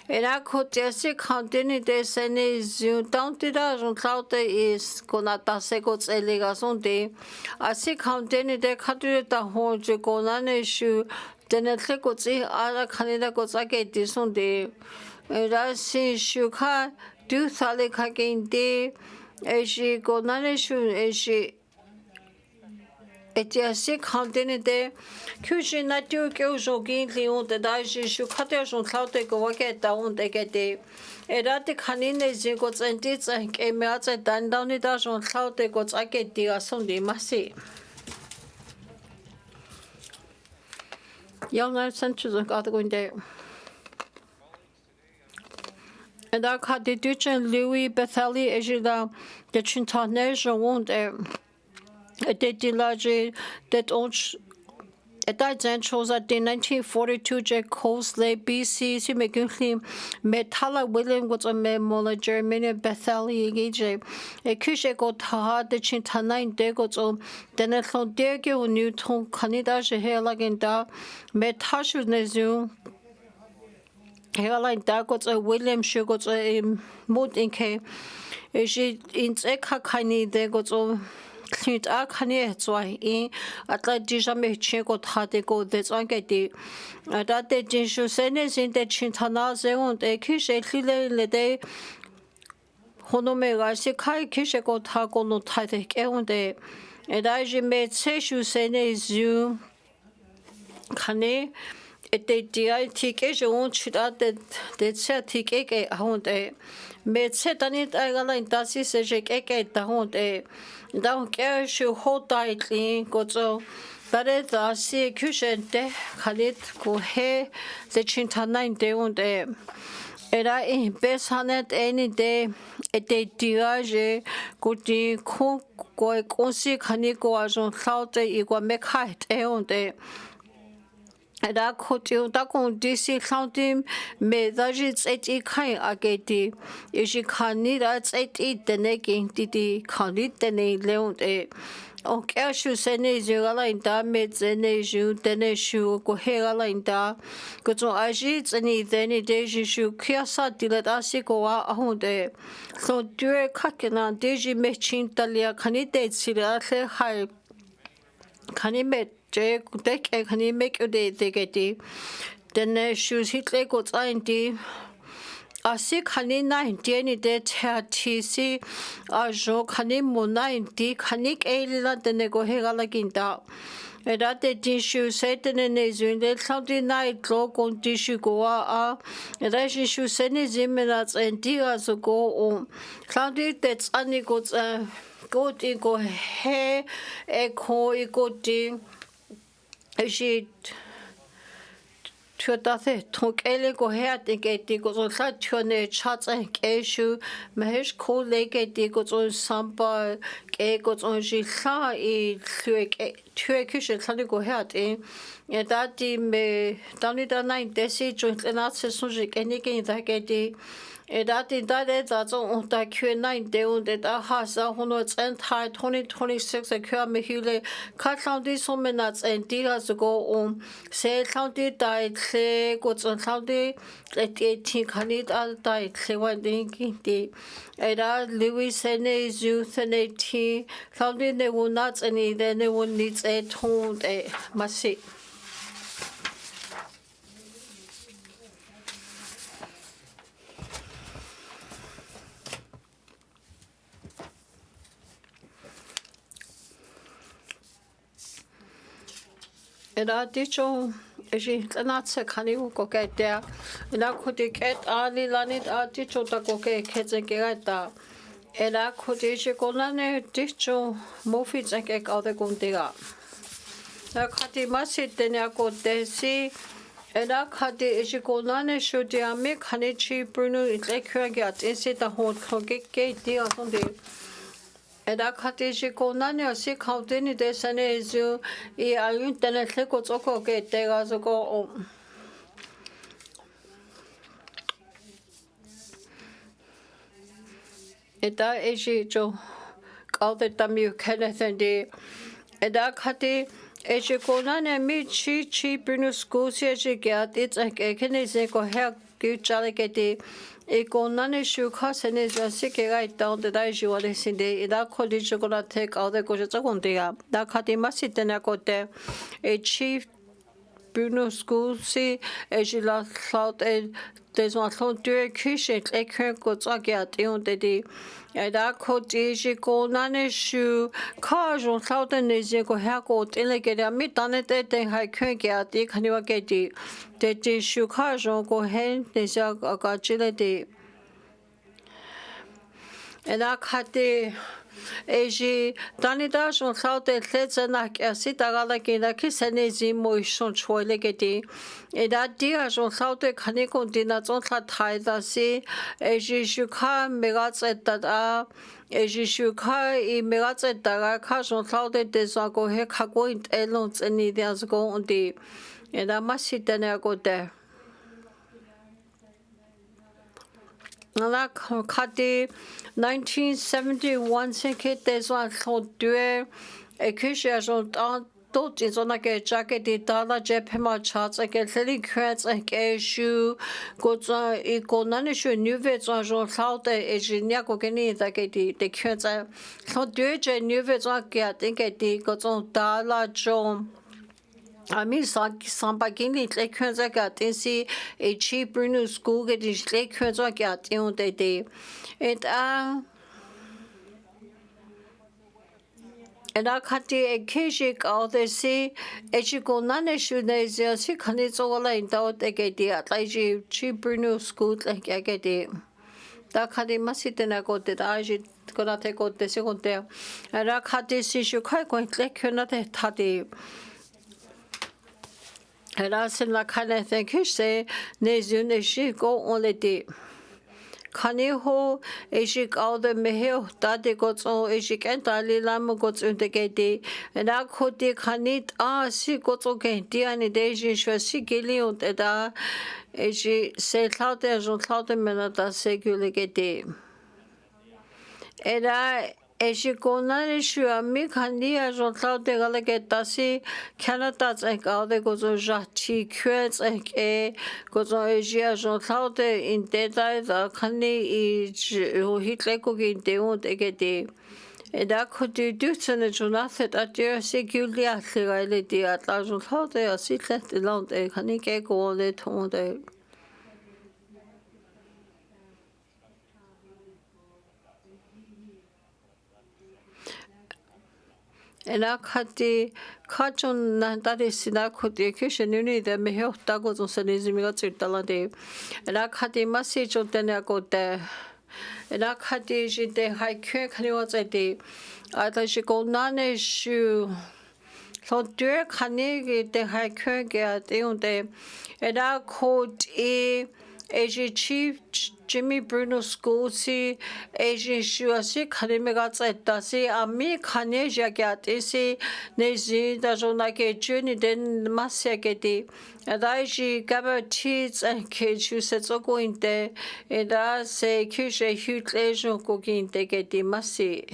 And I could just continue this and is you down to the cloud is gonna segots a legason day. I see continue the country the whole Jagonan issue, then a clicots other Canada goes again this on day. And I see Shuka do Salik again day as she go non issue as she. Etiasi continue de Kushin not do go jogging on the dash you cut us on cloud go work at down they get day. At the canine got and did and came out and down the dash on cloud they got I get the Sunday massy. Young centuries of God going there. And I cut the Dutch and Louis Bethely as you the Chintanation won't there. They largely that at that time chose that the 1942 Jack Cosley BC to make him Metala William was a memola Germany Bethely AJ a Kushe got hard the Chintanine Degos on then a thought Dego Newton Canada hair like in da Metashu Nezum hairline that got a William Sugar a mood in K. She in Ekakani they got all. Clint a canny why in at like Dijame Chico Tatico that's on getty. That the Jinshu sentence in the Chintana Zeon de Kishe Lile de Honome Rasi Kai Kisheko Taco no Tatic Eon de. And I made Seshu Sene Zoom Canny. At the DIT won't shoot at the Celtic egg a honte. Made set on it I like Dassi Sejek egg the honte. Down care should hold tightly, go so. That is the sea cushion de Khalid go hair the Chintanine day on day. And I in best hundred any day at the dirage go the cook go consi canico as on cloud equal make height on day. And I could you that on DC counting me that it's 80 kind ageti. If you can need at 80 the negging did can it the name leon a. Okay, should send a line that made the nation, then a shoe go hair line that. Go to Ajits and then a day you should kiasa dilet asico a honde. So do a kakena, deji machine talia candidate silla high. Can he make Jake deck and can he make a day they get it? Then shoes hit like what's ID. I see can he 90 any day TC. I show can he more 90 can he a little than they go here like in that. And that the tissue set in the nation, they something night clock on tissue go and I should send his minutes and tears go on. Something that's only good. Good ego hair, echo ego ding. She to that took ego hair to get the goes on that to chats and issue. Mahesh cool leg at the goes on samba, goes on she saw it to a cushion, something go hair in. And that me down in the night, they see joint and that's a subject anything that get the. That in that that's on that Q9 day on that has a 2026 a Q cut down these minutes and deals to go on. Say county died, say goods on county, let 18 candidate died, say one thinking day. And that Lewis and his youth and 18, something they will not any, then they will need a tone, must see. And I did show she not say can you go get there. And I could get Ali Lanit I did show the go get kids and get that. And I could go on did show movies and get out the gundiga. I cut the message then I go there see. And I cut the go on should the make Hanichi Bruno it's like her get instead the whole get deal on the. Eda khatiji konani asi khautini desane izu I ayun tenetle ko tsoko ke tega zoko Eda eji jo kalde tamiu kenethendi Eda khati eji konani mi chi bunus kusi eji gyat it's a kenese ko her gychaleketi E konani shuka sene zasi kega itan de dai jiwale sinde ida kholi chokola tek alde ko chakondia da khati masitena kote e chief Bruno School si ejila cloud e desontron de kishet e kön ko tsagyat e on dedi da khoti ji ko nane shu ka jon cloud ne je ko ha ko tele ke da mi tane te te ha kön gyat e khaniwa ke di de ji shu ka jon ko hen ne ja ka chile di da khati Eji tanida shon saute tletsa nak asi tagala kina kisane zi mo shon choile gedi eda dia shon saute khani kontina zon tla thaida si eji shuka megatseta da eji shuka I megatseta ga kha shon saute desa ko he khago int elon tseni dia zgo undi eda masitene go de Nala khati 1971 se ke teswa khotue ekisha jon to tizona ke jacket di dala jepema chats ke theli krets ke shu gotsa ikonane shu nuve zon jon saute ejinia ko geni da ke di de krets khotue je nuve zon ke tinke di gotson dala jon Ami sambagini lekönza gatinsi e chi Bruno School ge dis lekönza gatin de et and I khati e keshik all the si e chi konane shune zia si khani zola in dot de ge di atlai chi Bruno School like ge di da khati masitena go de da ji kona te go de seconde ara khati si shu khai ko lekönna de thadi Helasin la kane se ne zune shi go onledi. Kani ho ejik alde meheo dade gots o ejik entali lam gots undegedi. Na khoti khanit si gots o genti ani deji shwasi gili und eda eji se tlaute jon tlaute menata se gulegedi. Eda eji konane shu ami khandi jon tlaute galegeta si Canada alde gozo jati kwets e gozo eji jon tlaute in deda da khani I hitle ko ginte und egedi Eda khoti dutsene jonathet atje se guli atlegaile di atla jon tlaute asitlet land e khani ke go le tonde Ela khati khachon nantari sina khoti kishenuni de mehyo tago zon senizimi ga tsirtalande ela khati masi chotene akote ela khati jite haikhe khani wa tsete ata shiko nane shu Lodure khani ge de haikhe ge ate unde ela khoti eji chief Jimmy Bruno School si eji shuasi khani mega tseta si ami khani jagyat si nezi da jona ke juni den masya ke di da ji gaba cheats and ke chu se zoko inte da se kishe hutle jo ko kinte ke di masi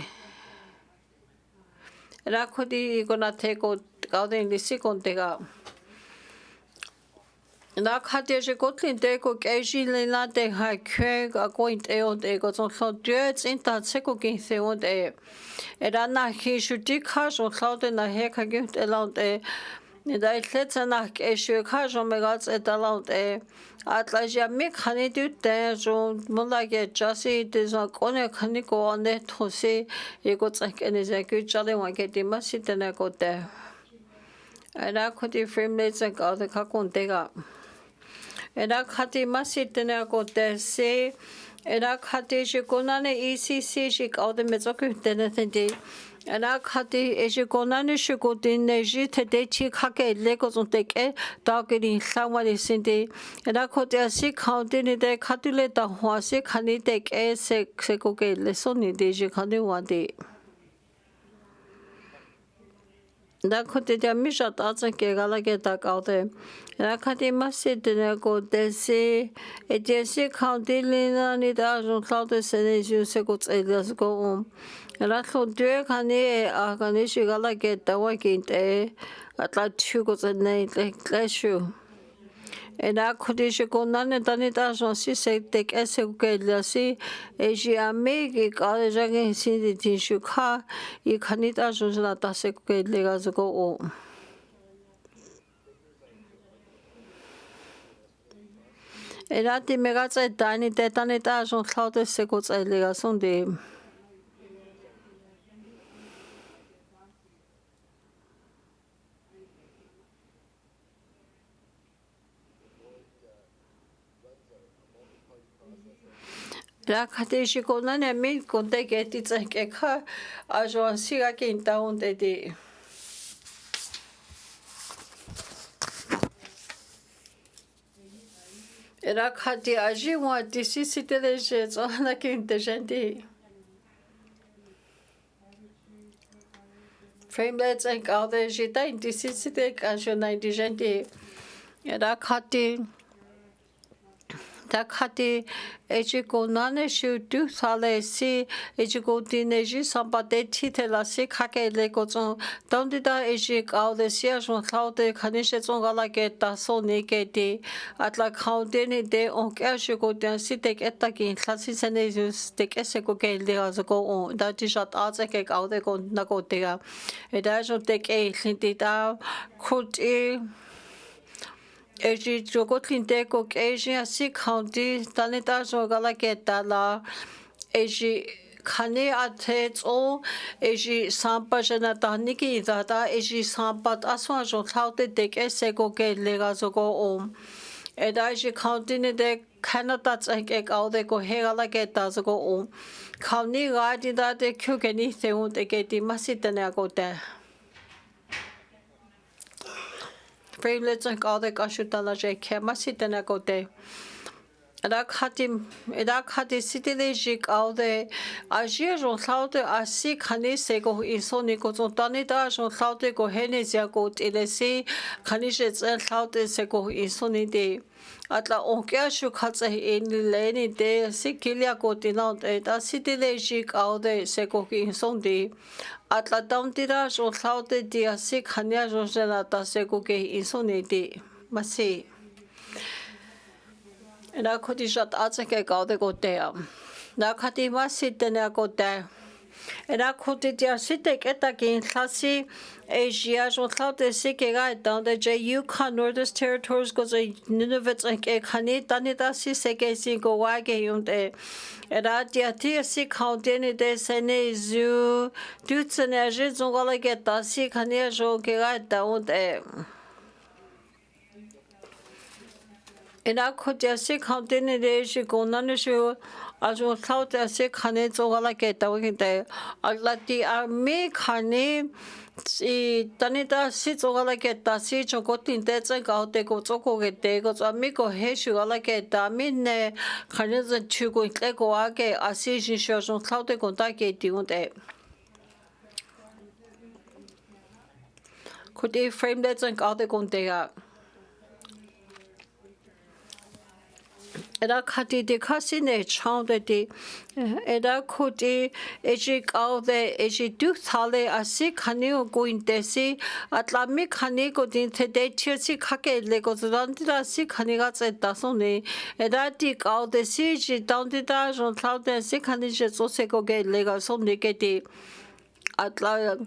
ra khodi gona te ko gauden lisi kontega Na khati je gotlin de ko keji lena de ha kwe ga going te on de go son so dets in ta se ko kin se on de era na hi shu di kha so cloud na he kha gyt elant e da itlet na ke shu kha so me ga et elant e atla ja me khani du te so mola ge jasi de so kone khani ko ne those e go tsak ene ze ku chale wa ke di ma sit na ko te era khoti frame le tsak ga de kha kon te ga Eda khati masitene akote se eda khati shikonane ECC shik aude mezoku tene tende eda khati shikonane shikotin neji tede chi khake lego zonteke dagiri sawali sinde eda khoti asi khautini de khatile da hwase khani de ke se koke lesoni de je khani wade Da kote dia misha tatsa ke gala ke ta kaude. Da kati masi tene ko desi e desi county lina ni da jo klaude sene ju se ko tselas ko La tlo due kani e a kani shi gala ke ta wa kinte atla chu ko tsene le shu. E da kote shi ko nane tani da jo si se tek ese ko ke lasi e ji ame ki kale jage si di tin shu ka I kani da jo na ta se ko ke le ga ko o. E rati me ga tsa tani te tani da jo klaude se ko tsele ga son de. La kate shi ko nane mi ko te ke ti tsa ke ka a jo si ga ke ta on te di. Era kati aji wa ti si si te le je tsa na ke te gente. Framelets and kaude shi ta ti si si te ka jo na di gente. Era kati Takati ejiko nane shu du sale si ejiko dineji sampate titela si kake leko zon dondida ejik aude sia zon klaude kanishe zon gala ke ta so ne ke di atla kaude ni de on kya shiko den si tek etaki klasi sene jus tek eseko ke le azko on da tishat aze ke kaude ko na ko tega eda jo tek e linti da kuti Eji jogotlin deko eji asi county tanita jogala keta la eji khane athe o eji sampa jana taniki data eji sampa aswa jo thaute deke seko ke lega zogo om eda eji county ne de Canada tsanke kaude ko hegala keta zogo om khawni ga di da de kyugeni seun deke di masitane ko de Framelets and all the Gashutala Jake, Masitana go de. Edakati city jik all the Ajir on Cloud, I see Canise go in Sonico Tanita on Cloud go Henesia go in the sea, Canishes and Cloud sego in Sony day. At la Onkashu cuts in Lenny day, Sikilia go in out a city jik all the sego in Sunday. At la Dantira on Cloud dia sick Hania Josena sego in Sony day. Masi. Na koti jat atsake kaude ko te. Na kati masite na ko te. Na koti dia site keta kin klasi Asia jo klaude sike ga down the Yukon Northern Territories go ze Nunavut and ke khani tanita si seke si go wa ge yunde. Era dia ti si county de sene zu dutsene je zongola ge ta si khani jo ke ga down de. Ina kote se county de she go nane shu ajo cloud se khane zogala ke ta winte alati a me khane si tanita si zogala ke ta si chokotin te tsa gaute ko zoko ke te ko ami ko he shu gala ke ta min ne khane za chu ko tle ko age asi shi shu ajo cloud ko ta ke ti winte kote frame that and gaute ko te ga Era kati de kasine chaude de era koti eji kaude eji du thale asi khani go intesi atlami khani go din the de chisi khake le go zandira si khani ga tse ta sone era ti kaude si ji dandi da jon thaude si khani je so se go ge le ga sone ke de atla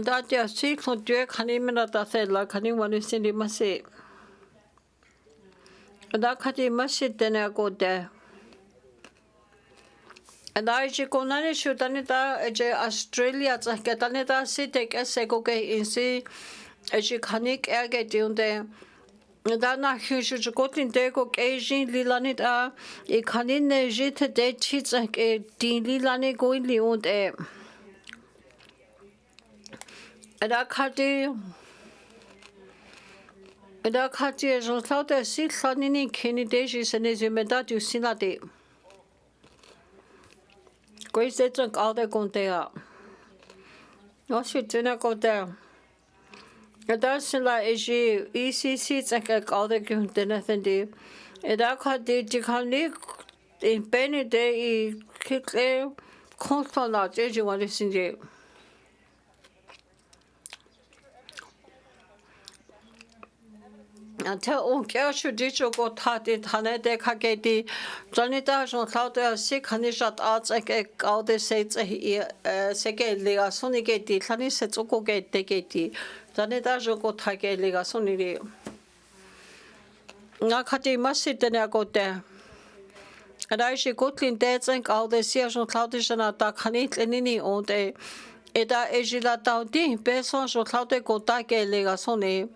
Da dia si kon due khani mena ta se la khani wani sindi mase. Da khati mase tene ko de. Da ji konane shu tani ta je Australia tsa ke tani ta si te ke se ko ke in si ji khani ke ge diunde. Da na hyu shu ko tin de ko ke jin lilani ta e khani ne ji te de chi tsa ke din lilani go in li unde. Era kati jo taude si khanini keni deji sene zimeda du sinade. Grace drink all the contea. No shit dinner go there. That's like ECC drink all the container thing. That had the Jicanic in Penny Day kick there. Constant large as you want to see. Until on Kershu Dicho got in Hanede Kagedi, Janita John Claudia sick Hanishat arts like all the saints Seke Liga Sonigeti, Hanisets get Degeti, Janita Joko Tage Liga Soniri. Nakati must sit then I go there. And I should go clean dead and all the Sears on Claudian attack Hanit and any all day. Eda Ejila down the best on Claude go Tage Liga Soni.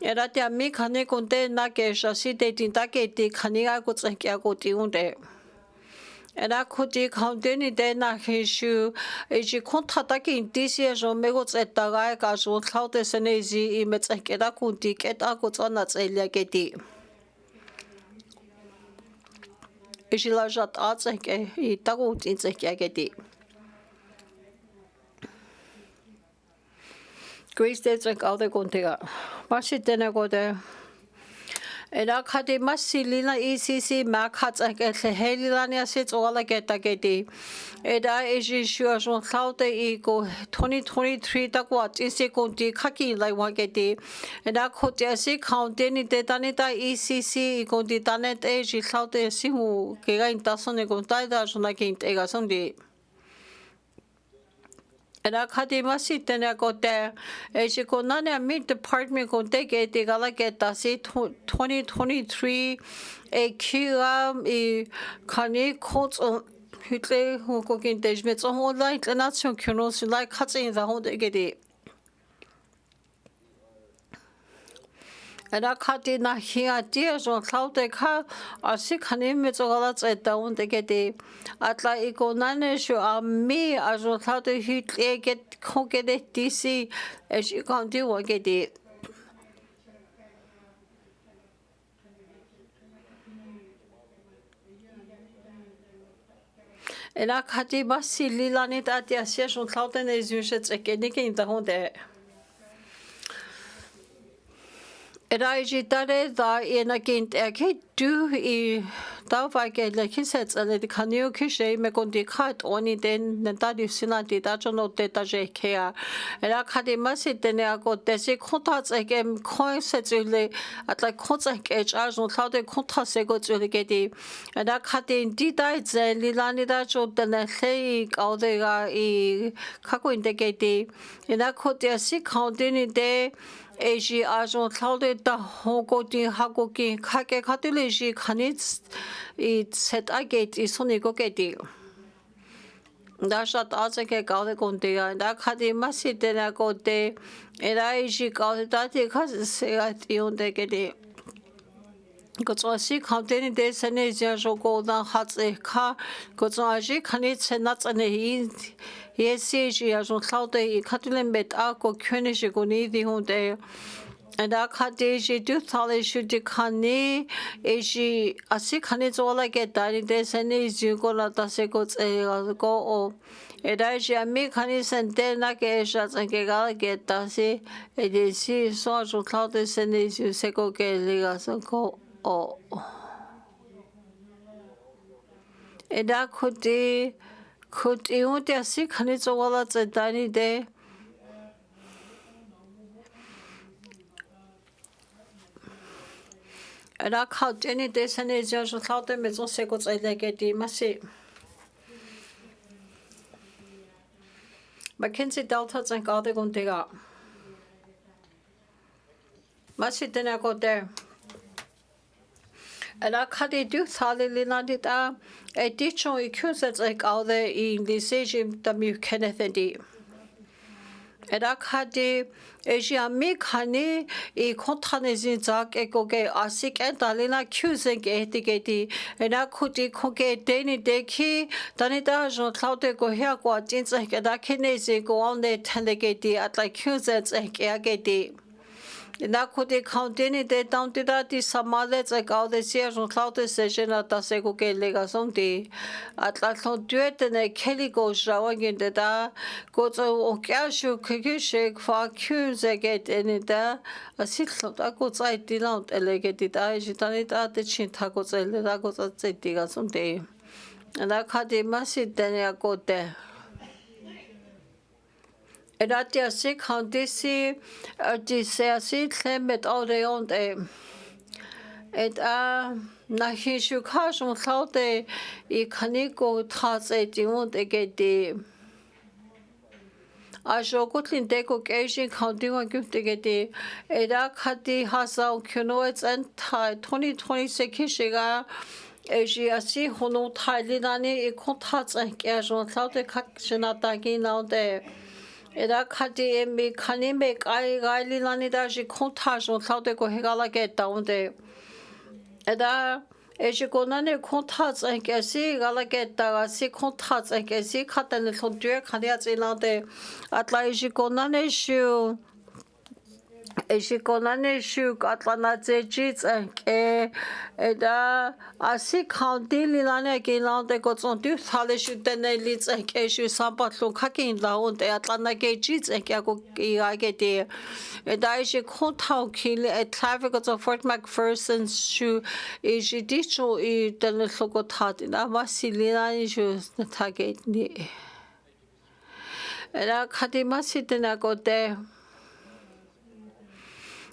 Era te ami khane konte na ke shasi te tinta ke ti khaniga ko tsakia ko ti unde era khoti khaunde ni de na khishu e ji khontha ta ki ti se jo me go tseta ga ka jo thlaute sene ji I me tsakera ku ti ke ta ko tsana tselia ke ti e ji la jat a tsake I ta ko ti tsakia ke ti Greece dates like all the contiga. Mashi dene go there. Era khadi masilina ECC makhats like helilania sits all like getageti. Era eji shuajon cloud ego 2023 takwat is conti kaki like wageti. Era kotia si countini de danita ECC conti danet eji cloud simu kega intasone contaida jonakint egasondi. And I cut him a seat and I got there. As you go none and meet department go take it, they gotta get that seat 2023 a QM a Kanye coats on Hitler who cooking engagements on whole light and that's your cunos like cutting the whole day. And I cut in a here dears on cloud the car or sick him with all that's at down the get at like go none you are me as well how to hit get it DC as you can't do what get it. And I cut him a silly lanit at the session cloud and as you should again in the whole day. Era jitare da ena kint ke du I da vage le kiset ale de kanio kishe me kondi khat oni den nta di sinati da jono te ta je kea era khadi masi tene ako tesi khota tsegem khoi setsule atla khotsa ke charge no thade khota se go tsule ke di era khadi di dai ze lilani da jo tene sei kau de ga I khako inde ke di era khotia si khaudini de Asia ajon thaude da hogoti hagoki khake khatileji khanits it set agate is sonigo geti da shat azeke gaude kontiga da khadi masite na kote era ishi gaude da ti khas se ationde geti Gotsasi counting de Senesia Jogo dan Hatse Ka Gotsaji Kanit Natsane Yesi as on Cloud Catalan bet Ako Könish Goni the Hunde and Akadeji do Tali should decane Eji Asikanits all I get dining de Senesia Gola Tasegots go o Edaji Amikanis and Denake shots and Gegala get Dasi Edisi so Cloud Senesia Seko Geligas go. Oh, and that could you want to see Kanits or wallets a tiny day? And I count any days and it's just without them, it's also good. I like it, must see. Mackenzie Deltas and God, they're going to take out. Must sit then I go there. And I can't do Sally Landita, a ditch on accused like all the in the sage the mu Kenneth and D. And I can't do Asia make honey, a contanes in Zak, a goge, a sick and Dalina accusing etiketi, and I could coge Dene Zhatıé, Danita, Jean Claude go here, go at Insek, and I can go on the Telegeti at like Cusets and Ageti. Na kuti county de county da di samale tsa ka de sia jon cloud session ata se ko ke lega som di atla thon duet ne keli go shawa gen de da go zo o kya shu ke she fa kyu ze get en da asil da go tsai di la ele ge di da ji ta ni da de chin tha go tsai le da go tsai di ga som de na kha di ma si de ne ko de Eratia si county di si clemet all the on the et na hishu kashon saute I kaniko tas et on the get the Asho Gutlin Deko Asian County one gift to get the Era Kati Hasa Kunoets and 2026 Kishiga Asia si Hono Thailand I contats and casual Saute Kakshanataki now there. Era kati mi kani me kai gai lani da ji kontage on saude ko hegala get down de. Era e ji konane kontage en kesi gala get da si kontage en kesi katan le thondue khadia tsilande atla ji konane shu Eşikonane şu atlanacağız ki da asi kandili lane gelande gotson dü sale şu deneliz ki şu sabatlo kakin laun de atlanacağız ki ako iageti da işi kontau kili traffic gotson Fort McPherson şu işi dicho I denelo gotati da vasilina şu tageti era kadimasi denagote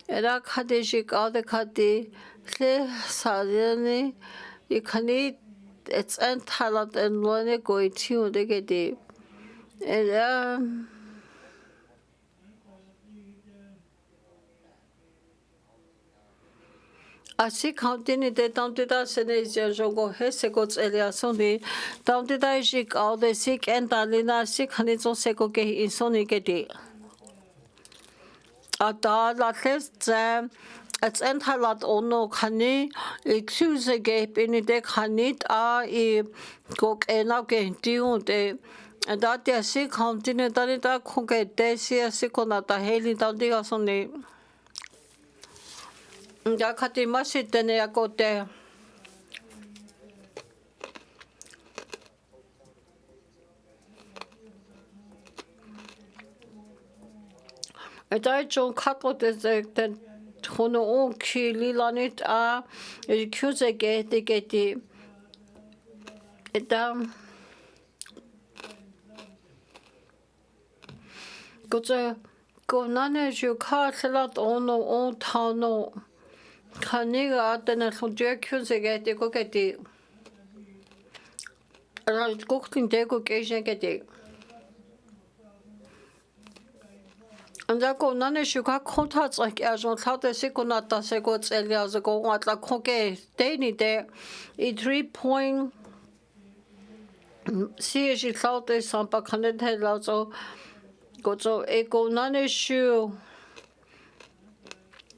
Era kadeji kaldı kadi le sadeni ikani it's en talat en lone goitiu de gedi era Asi county de county da sene jogo hese go tseliason de county da jik all de sik en dalina sik hani zo seko ge insoni gedi Ata la tse it's en halat ono khani excuse ge in de khanit I gok ena ge tiu de da te si continent da khoge de si si konata heli da diga sone ya khati masit ne akote Eta John Katlo den hono on ki lilanit küze geti eta goze konane ju katlat ono on tano kaniga atena sonje küze geti ko geti ara goktin de ko gejen geti Andako nane shuka kontats like ajon thate sikonata seko tselia zego atla koke deni de I 3 point siege thate sampa kanete lazo gozo ego nane shu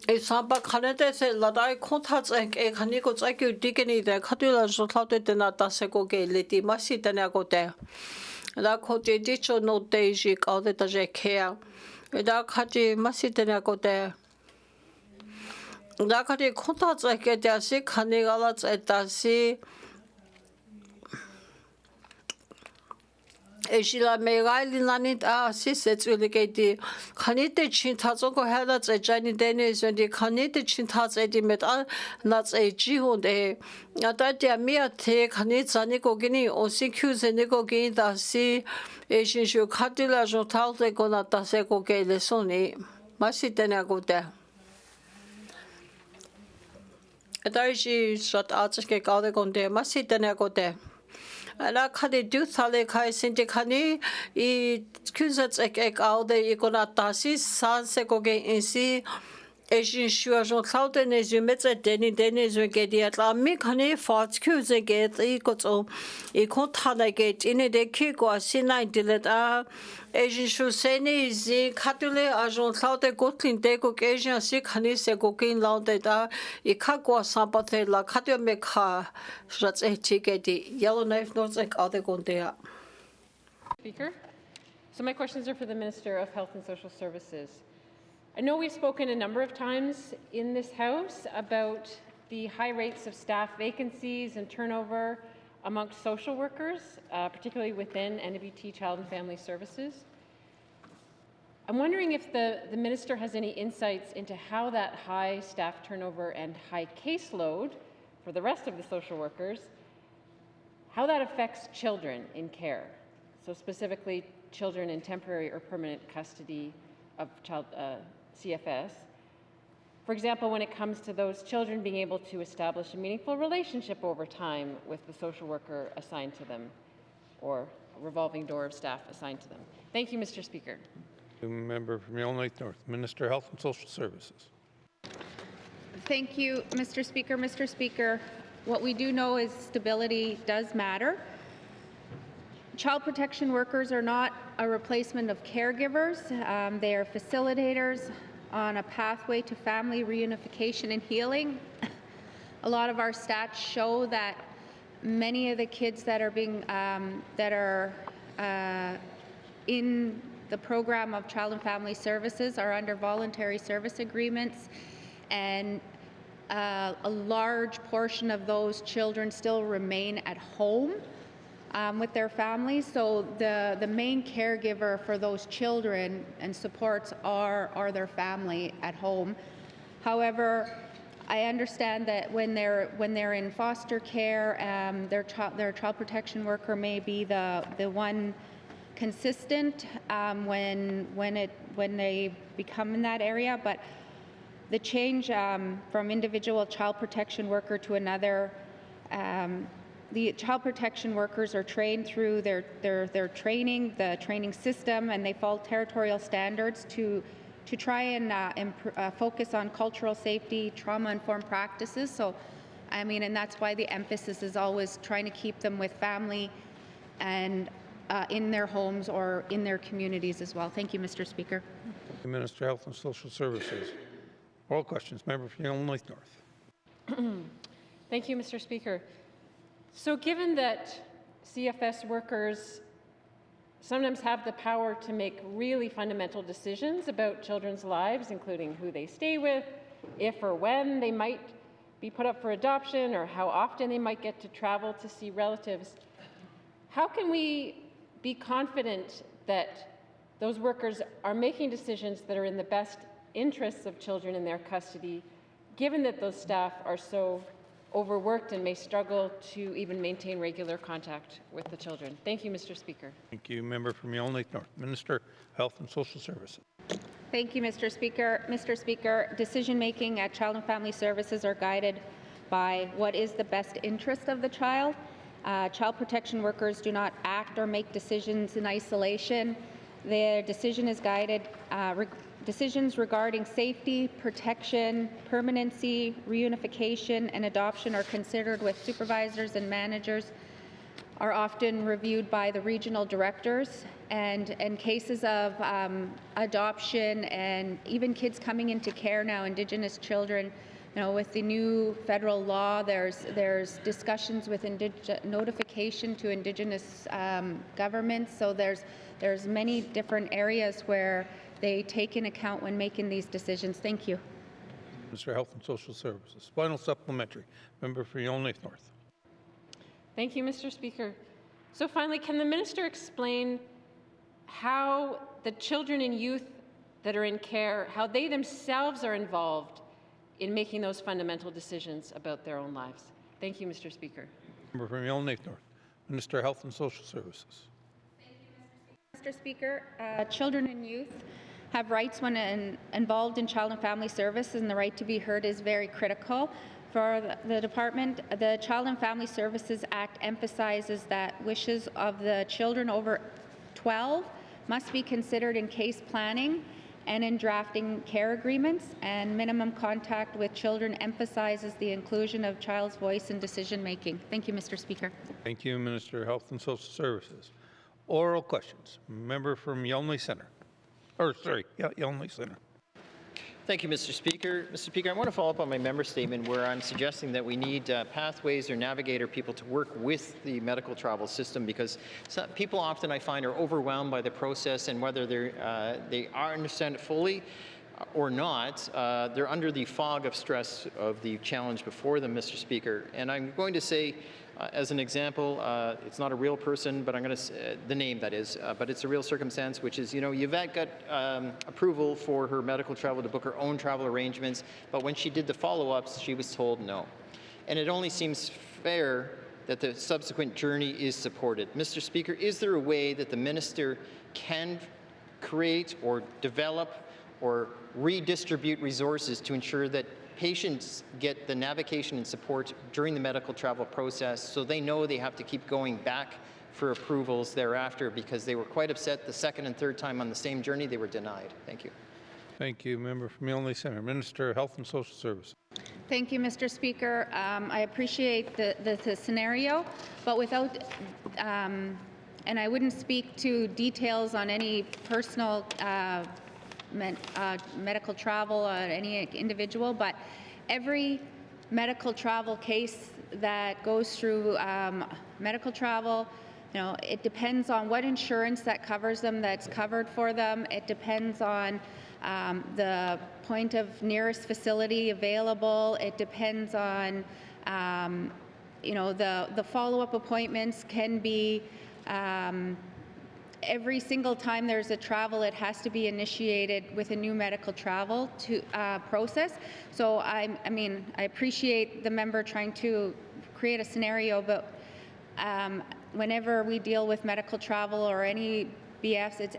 e sampa kanete se ladai kontats e kaniko tsaki digeni de katula so thate denata seko ge leti masi tenagote la kote dicho no deji kalde ta je kea Da kati masitene kote. Da kati konta tsake dasi kanigala tsetasi. Eshila megali nanit si setsuliketi. Kanite chintazoko hela tsejani dene zendi kanite chintazedi met nats a jihunde. Natatia miate kanitsani gogini osi kyuzeni gogini dasi. Eshinshu katila jotalte konata seko gele soni. Masitene kote. Etaishi shot atske kade konde masitene kote. La kadi du thale kai sinte kani I kuzats ek aude ikonata si san seko ge insi Ejin shuajon cloud ne zumetse deni zugedi atla mi kani fat kuze get ikoto ikontana get in de kiko sinai dilet Ejin shu seni zi katule ajon cloud gotlin de go ejin si kani se go kin laude da ikakwa sampate la katyo me kha shats etikedi yellow knife notes like ade gondea Speaker. So my questions are for the Minister of Health and Social Services. I know we've spoken a number of times in this House about the high rates of staff vacancies and turnover amongst social workers, particularly within NWT Child and Family Services. I'm wondering if the Minister has any insights into how that high staff turnover and high caseload for the rest of the social workers, how that affects children in care, so specifically children in temporary or permanent custody of child CFS. For example, when it comes to those children being able to establish a meaningful relationship over time with the social worker assigned to them, or a revolving door of staff assigned to them. Thank you, Mr. Speaker. Member from Yellowknife North, Minister of Health and Social Services. Thank you, Mr. Speaker. Mr. Speaker, what we do know is stability does matter. Child protection workers are not a replacement of caregivers. They are facilitators on a pathway to family reunification and healing. A lot of our stats show that many of the kids that are being in the program of Child and Family Services are under voluntary service agreements, and a large portion of those children still remain at home with their families. So the main caregiver for those children and supports are their family at home. However, I understand that when they're in foster care, their child protection worker may be the one consistent when they become in that area, but the change from individual child protection worker to another, the child protection workers are trained through their training, the training system, and they follow territorial standards to try and focus on cultural safety, trauma-informed practices. So, I mean, and that's why the emphasis is always trying to keep them with family and in their homes or in their communities as well. Thank you, Mr. Speaker. The Minister of Health and Social Services. Oral questions. Member from Yellowknife North. Thank you, Mr. Speaker. So given that CFS workers sometimes have the power to make really fundamental decisions about children's lives, including who they stay with, if or when they might be put up for adoption, or how often they might get to travel to see relatives, how can we be confident that those workers are making decisions that are in the best interests of children in their custody, given that those staff are so overworked and may struggle to even maintain regular contact with the children? Thank you, Mr. Speaker. Thank you. Member from Yellowknife North, Minister of Health and Social Services. Thank you, Mr. Speaker. Mr. Speaker, decision-making at Child and Family Services are guided by what is the best interest of the child. Child protection workers do not act or make decisions in isolation. Their decision is guided. Decisions regarding safety, protection, permanency, reunification, and adoption are considered with supervisors and managers, are often reviewed by the regional directors, and cases of adoption and even kids coming into care now, Indigenous children. You know, with the new federal law, there's discussions with notification to Indigenous governments. So there's many different areas where they take in account when making these decisions. Thank you. Minister of Health and Social Services. Final supplementary. Member for Yellowknife North. Thank you, Mr. Speaker. So finally, can the minister explain how the children and youth that are in care, how they themselves are involved in making those fundamental decisions about their own lives? Thank you, Mr. Speaker. Member from Yellowknife North, Minister of Health and Social Services. Thank you, Mr. Speaker. Children and youth have rights when involved in child and family services, and the right to be heard is very critical. For the department, the Child and Family Services Act emphasizes that wishes of the children over 12 must be considered in case planning and in drafting care agreements, and minimum contact with children emphasizes the inclusion of child's voice in decision making. Thank you, Mr. Speaker. Thank you, Minister of Health and Social Services. Oral questions. Member from Yellowknife Centre. Yellowknife Centre. Thank you, Mr. Speaker. Mr. Speaker, I want to follow up on my member statement where I'm suggesting that we need pathways or navigator people to work with the medical travel system, because people often, I find, are overwhelmed by the process, and whether they understand it fully or not, they're under the fog of stress of the challenge before them, Mr. Speaker. And I'm going to say, as an example, it's not a real person, but I'm going to, the name that is, but it's a real circumstance, which is, Yvette got approval for her medical travel to book her own travel arrangements, but when she did the follow-ups, she was told no. And it only seems fair that the subsequent journey is supported. Mr. Speaker, is there a way that the minister can create or develop or redistribute resources to ensure that patients get the navigation and support during the medical travel process so they know they have to keep going back for approvals thereafter because they were quite upset the second and third time on the same journey they were denied? Thank you. Thank you. Member from Milne Centre. Minister of Health and Social Services. Thank you, Mr. Speaker. I appreciate the scenario, but without, and I wouldn't speak to details on any personal medical travel on any individual, but every medical travel case that goes through medical travel, it depends on what insurance that covers them, that's covered for them. It depends on the point of nearest facility available. It depends on, the follow-up appointments can be every single time there's a travel, it has to be initiated with a new medical travel process. So I appreciate the member trying to create a scenario, but whenever we deal with medical travel or any BFs,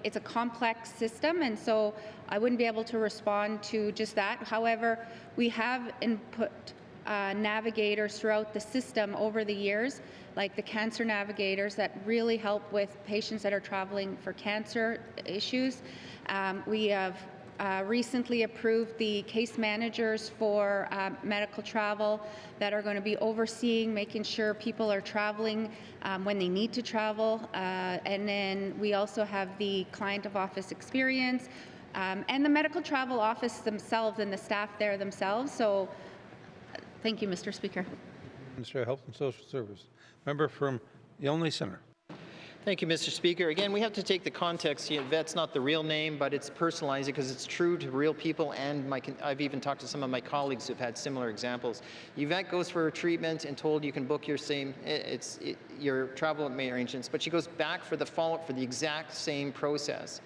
it's a complex system, and so I wouldn't be able to respond to just that. However, we have input navigators throughout the system over the years, like the cancer navigators that really help with patients that are traveling for cancer issues. We have recently approved the case managers for medical travel that are going to be overseeing, making sure people are traveling when they need to travel. And then we also have the client of office experience and the medical travel office themselves and the staff there themselves. So thank you, Mr. Speaker. Minister of Health and Social Services. Member from Milne Centre. Thank you, Mr. Speaker. Again, we have to take the context. Yvette's not the real name, but it's personalized because it's true to real people, and I've even talked to some of my colleagues who've had similar examples. Yvette goes for a treatment and told you can book your travel arrangements, but she goes back for the follow-up for the exact same process.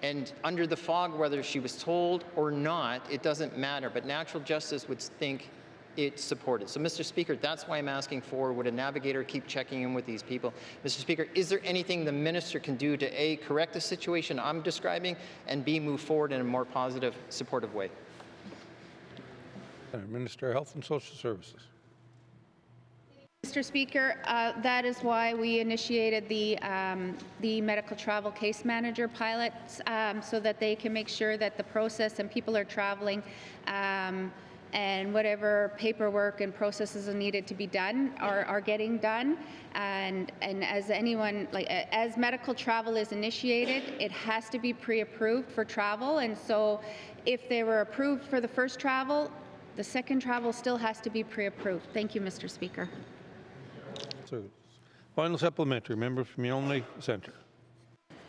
And under the fog, whether she was told or not, it doesn't matter, but natural justice would think it's supported. So, Mr. Speaker, that's why I'm asking for, would a navigator keep checking in with these people? Mr. Speaker, is there anything the minister can do to A, correct the situation I'm describing, and B, move forward in a more positive, supportive way? Minister of Health and Social Services. Mr. Speaker, that is why we initiated the medical travel case manager pilots so that they can make sure that the process and people are traveling and whatever paperwork and processes are needed to be done are getting done. And as as medical travel is initiated, it has to be pre-approved for travel. And so if they were approved for the first travel, the second travel still has to be pre-approved. Thank you, Mr. Speaker. Final supplementary. Member from Milne Centre.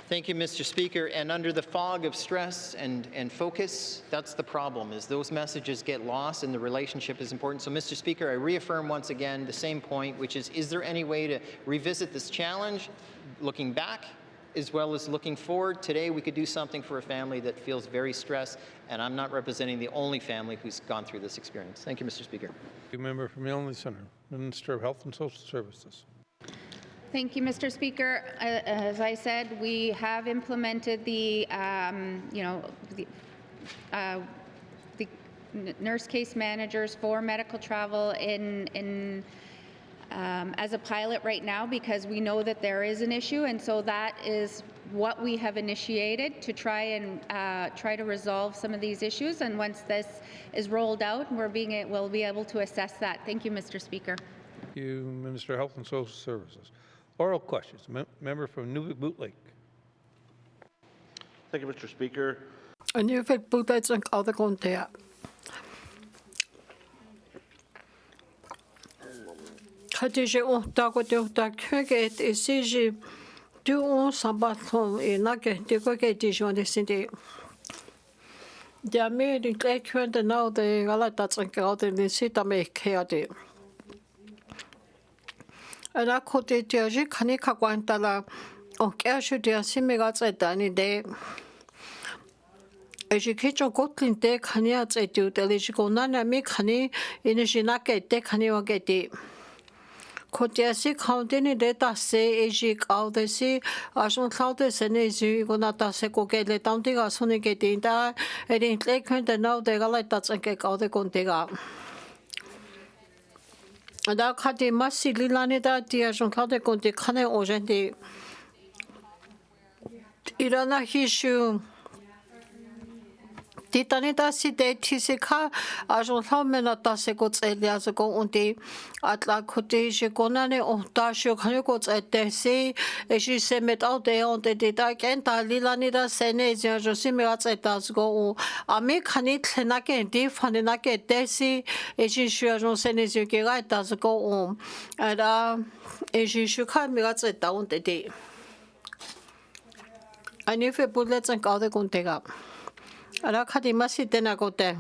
Thank you, Mr. Speaker. And under the fog of stress and focus, that's the problem, is those messages get lost and the relationship is important. So, Mr. Speaker, I reaffirm once again the same point, which is there any way to revisit this challenge, looking back as well as looking forward? Today, we could do something for a family that feels very stressed, and I'm not representing the only family who's gone through this experience. Thank you, Mr. Speaker. Thank you, Member from Milne Centre. Minister of Health and Social Services. Thank you, Mr. Speaker. As I said, we have implemented the nurse case managers for medical travel as a pilot right now because we know that there is an issue, and so that is what we have initiated to try to resolve some of these issues. And once this is rolled out, we'll be able to assess that. Thank you, Mr. Speaker. Thank you, Minister of Health and Social Services. Oral questions. Member from Nunavut Boot Lake. Thank you, Mr. Speaker. Nunavut Boot Lake on Aldegontea. Khadija ohtagote köget isiji du on sabaton e nage de goge dijon de sinde. Ja me di klekwen de nou de gala tatsen kade ni sita me keade. Ana kote tiaji khani khakwanta la o kya shu dia simega tsetani de. Eji kecho kotlin de khani a tsetu de le jikona na mi khani inishina ke de khani wa ke de. Kotiasi county data se eji kaudesi asun cloude sene zi gonata se kokele tamti ga sone ke tinda erin tlekhen de now de gala tatsen ke kaude kontega da khati masi lilani da dia asun cloude konte khane ojende irana hishu Titani da si de tisika ajon thamena ta se ko tsele as ko unti atla khote je konane o ta sho khane ko tsete se e shi se met au de on de ta ken ta lilani da sene je jo si me tseta as ko ami khani thena ke di phane na ke te si e shi shu ajon sene je ke ga ta as ko ada e shi shu kha me ga tseta on de ani fe bullet san ka de kontega Ara khadi masi tena kote.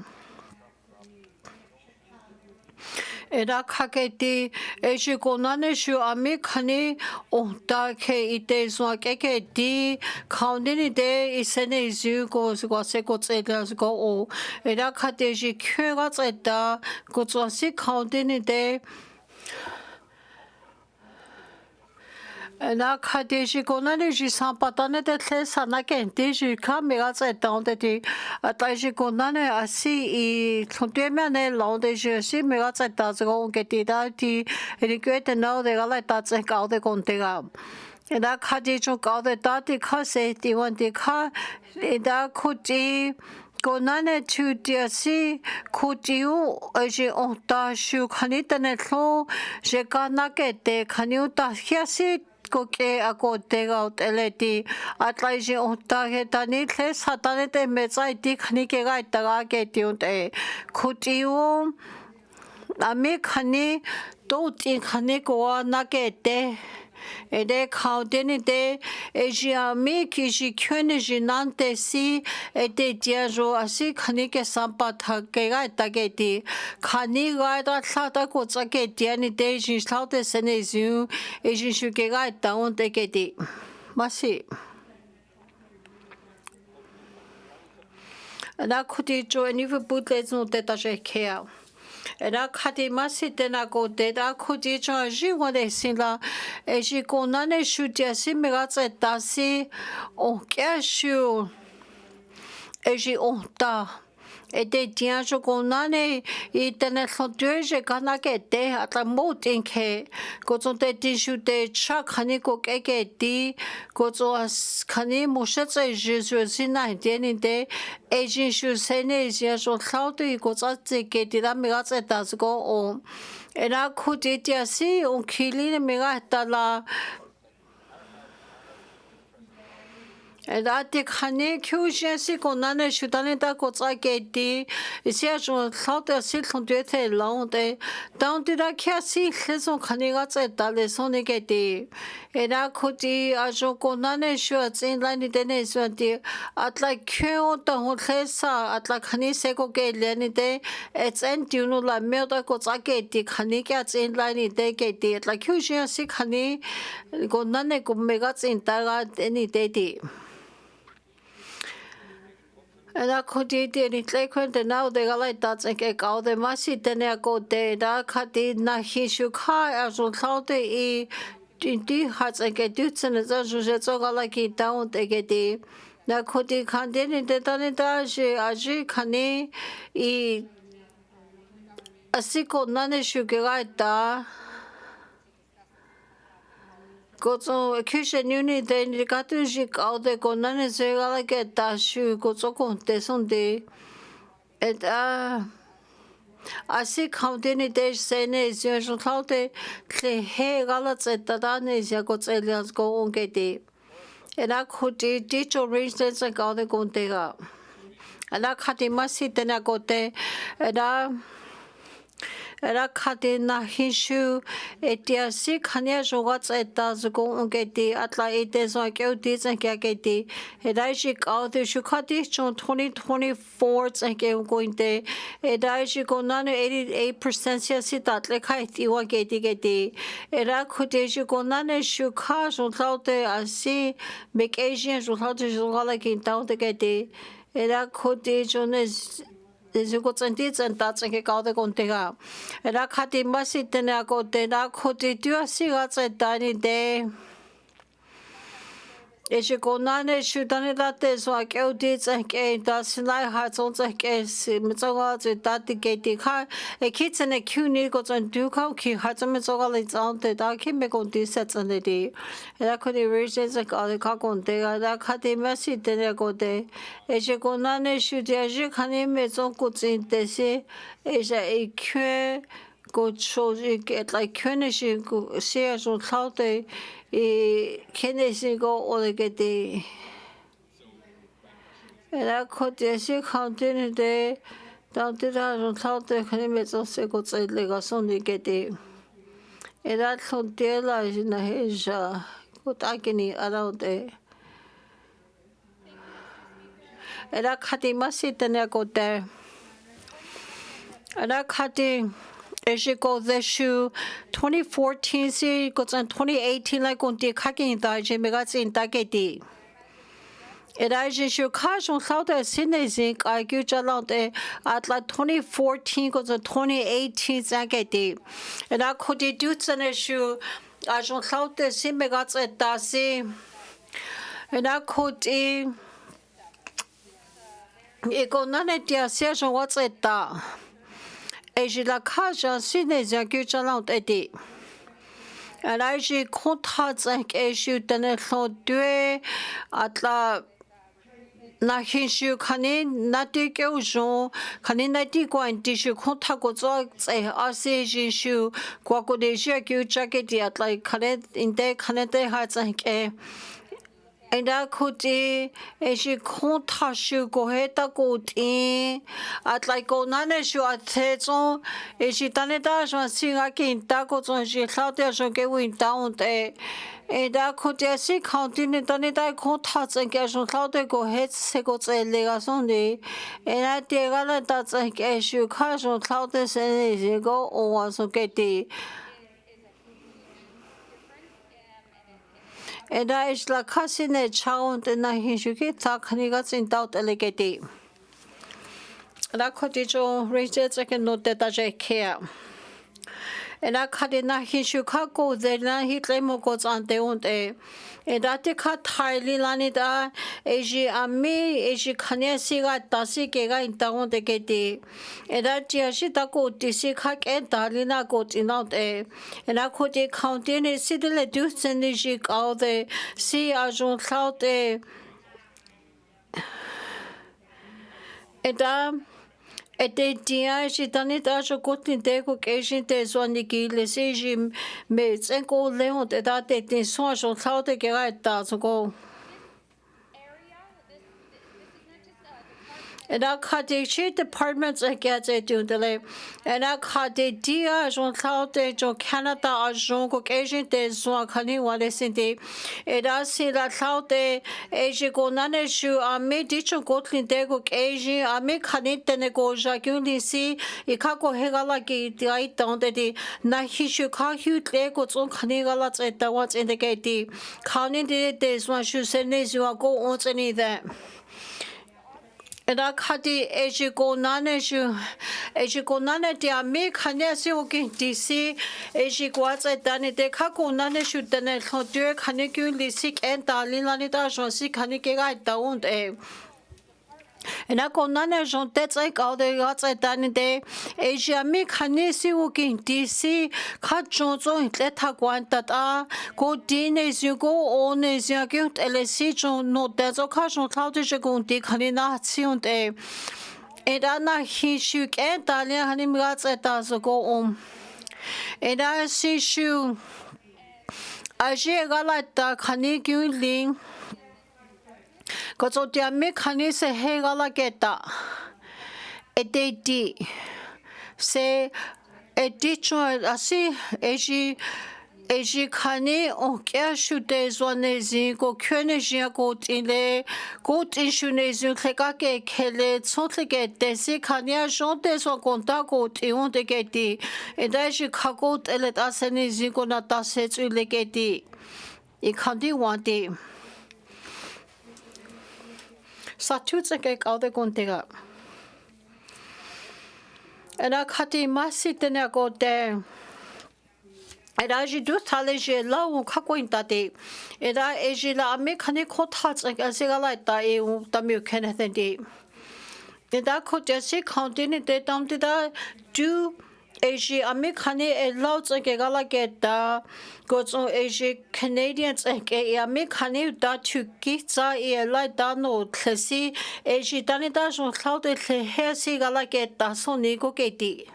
Era khaketi eji konane shu ami khani ohta ke ite so ke di khaundini de isene izu ko se ko tsela ko o era khate ji khega tseta ko so khaundini de Na khadeji konane ji sampatane de tle sana kente ji kamera tseta de ataji konane asi I thontemane londe ji si mera tseta zo ke da ti requete no de gala ta tse ka de kontega Na khadeji ka de ta ti khase ti wan ti kha da khuti konane tu dia si khutiu aji onta shu khani tane tho je kana ke te khaniu ta khiasi ko ke ako tega uteleti atlaiji onta he tani tle satane te metsai ti khani ke ga ta ke ti unte khutiu ami khani to ti khani ko na ke te Ede kaudeni de ejiami kishi kyone jinante si ede diajo asi khani ke sampatha ke ga tageti khani ga da thata ko tsake diani de jin thaute sene zu ejin shu ke ga taun te ke di masi na khuti jo ni fu putle no te ta je kea Era khati masi tena ko te da khuti cha ji wa de sila e ji ko na ne shu tia si me ga tse ta si o kya shu e ji o ta e te tia jo ko na ne I tena thotue je kana ke te ata mo tin ke ko tso te ti shu te cha khani ko ke ti ko tso khani mo she tse je ju si na de ni de e ji shu se ne ji jo thau tu ko tsa tse ke ti da me ga tse ta ko o era khu ti tia si o khili ne me ga ta la Ati khani kyushe si konane shutane ta ko tsa ke ti isi a jo thauta si thonte the long de down ti da kya si leson khani ga tse ta le son ne ke ti era khuti a jo konane shu tsin la ni de ne so ti atla kyo ta ho thesa atla khani se ko ke le ni de etsen ti no la me ta ko tsa ke ti khani kya tsin la ni de ke ti atla kyushe si khani konane ko me ga tsin ta ga ni de ti Ana khuti te ni tle khwen te nau de gala ta tse ke kau de masi te ne ko te da khati na hi shu kha a zo thau te I ti ha tse ke tu tsene za ju je zo gala ki ta on te ke ti na khuti khan de ni te ta ni ta je a ji khani I asi ko na ne shu ke ga ta Kozo kishe nyuni de ni katu ji kau de ko na ne se gala ke ta shu kozo ko te son de et asi kau de ni de se ne je jo kau de tle he gala tse ta da ne je ko tse le ko on ke de Era khuti ti cho range de se kau de ko te ga Ala khati masi te na ko te era era khati na hishu etiasi khania jogat eta zugo ungeti atla ite zo keuti tsankia keti edaishi kauti shukati chon 2024 tsanke ungointe edaishi konane 88% siasi tatle khaiti wa keti era khuteshi konane shukha jontaute asi vacation jontaute jongala kintaute keti era khuti jones Zuko tsanti tsanta tsanke kaude kontega. Era khati masi tene akote na khuti tuasi ga tsantani de. Eshi konane shutane date so akeuti tsanke da sinai ha tsong tsanke mitsonga tsati keti kha e kitsene kyuni ko tsan du kha ki ha tsame tsoga le tsante da ki me konti setsane di. Era khuti reason tsanka ka kontega da khati masi tene akote. Eshi konane shutia ji khani me tsong kutsin tesi esha e kwe go choji get like kweneshi go sia so thaute kenesi go olegeti era khotesi khantene de tantira so thaute khani me tsong se go tsele ga son digeti era khontela na heja go takini araude era khati masi tene go there era khati Eshiko deshu 2014 si kotsan 2018 like konti khakin ta je megatsin taketi Era je shu khajon sauta sinezin kagyu chalante atla 2014 kotsan 2018 zaketi Era khoti dutsane shu ajon sauta sin megatsa tasi Era khoti ekonane tia sejon watseta Et je la cage ainsi des incultes et alors j'ai contrat 5 et je tenais son deux à la na hishu khani nati ke ujo khani nati ko anti shu khotha ko zo tse ase ji shu ko ko de je ke chake ti atla khane inte khane te ha ke Enda kuti eshi konta shu ko heta kuti atlai ko nane shu athetso eshi taneta shu singa kinta ko zon shi khaute shu ke winta unte Enda kuti esi county ne taneta konta tsenke shu khaute ko het se ko tsele ga sonde ena tega la ta tsenke shu kha shu khaute se ne go o wa so ke ti Eda is la kasine chaunt na hishuki takniga sintaut elegeti. La cotijo raised second note that I care. Eda kadina hishukako zena hitlemo goes ante unte. Eda tika taili lanida eji ami eji kanesiga tasi kega intaun de geti. Eda tiashita ko tisika and dalina got in out e. Eda koti counting sidle dusenijik out the sea ajon cloud e. Eda Ete dia jitani da jo kotin de ko keshin te zoni ki le seji me tsenko leon te da te tin so jo thaute ke ga ta so go And I cut the shit departments I get it to the lab. And I cut the dia John Cloud John Canada or John Caucasian days so I can't want to send it. And I see that Cloud Asia go none shoe I made ditch on Gotlin Dego Asian I make Canita nego Jacuni see Ikako Hegalaki the I down the Nahishu Kahu Legos on Canigalas at the ones in the gate. Counting the days one should send this you are go on any that. And I cut the Ejiko Nane, the Ame Kanesi DC, Ejikoats at Dane de Kako Nane should the net Hodur Kanikuli sick and Dalinanita sick Kanikega down a. And I go none as on that's like all the yachts at Dane de Asia me Kanesi walking DC, cut Jones on let her want that go Dene as you go on as you get LSC, no, that's occasional how did you go to Kanina Sion a. And Anna he shook and Dalia Hanim Gats at us go on. And I see you. I see like the Kaniki Ling. Kozo dia me kanise hegala geta. Edeti. Se Edicho asi eji khani onkya shude zwanezi go könejia got inle got inshunezi kheka ke khele tsotle ke desi khania jonte so konta got ionte ke ti edaji khagot elet asenezi go na tasetsu le ke ti I khandi wanti satutse ke kaude kontega Ena khati masi tene go te Era ji du thale je la u khako intate era eji la ame khane kho thats asega la ta e u tamyu khene thenti Eda kho jesi county te tam te da du eji ame khane e lauts ke gala ke da go so eji Canadians ke ame khane da tu ki za e la da no khasi eji tani da so khaude khe he si gala ke da so ni go ke ti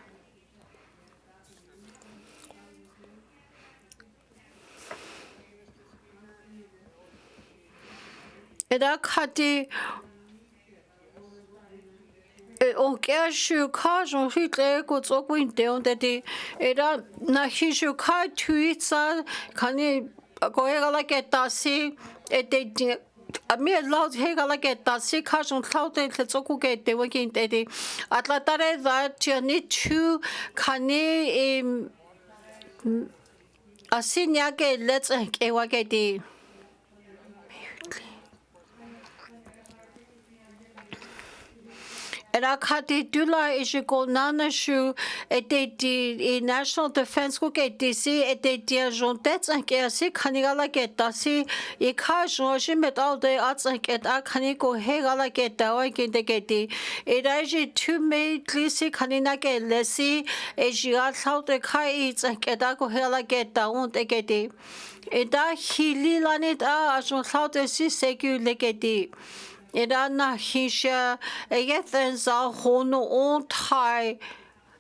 Eda khati onkya shu kha jon hitle ko tsokwin te on te eda na hi shu kha tuitsa khani ko egala ke tasi ete ami laut hegala ke tasi kha jon tlaute tle tsokku ke te wakin te atla tare da tiani tu khani asinya ke let's ke wa ke te Era khati dula ishiko nana shu ete di national defense ko ke disi ete di jontet ke asi khanigala ke tasi I kha joshi metal de atsak et akhani ko hegala ke tawa ke de ke di era ji tu me klisi khanina ke lesi ejia thaute khai tsak et ko hegala ke taun de ke di eta hili lanit a ajon thaute si sekule ke di Era na hisha yethen za hono on thai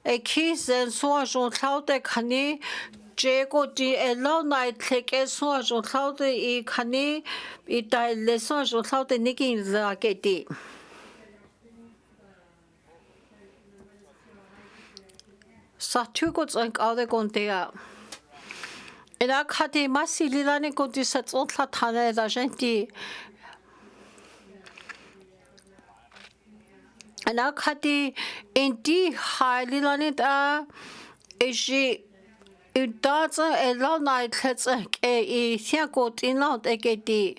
kisen so jon thaute khani jego di elo nai theke so jon thaute I khani I dai le so jon thaute nikin za ke ti Satu ko tsank aude kontea Era khati masililane ko di satson tla thana da genti Ana khati indi highly lanit a eji udatsa elo night let's e sia ko tinlaut eketi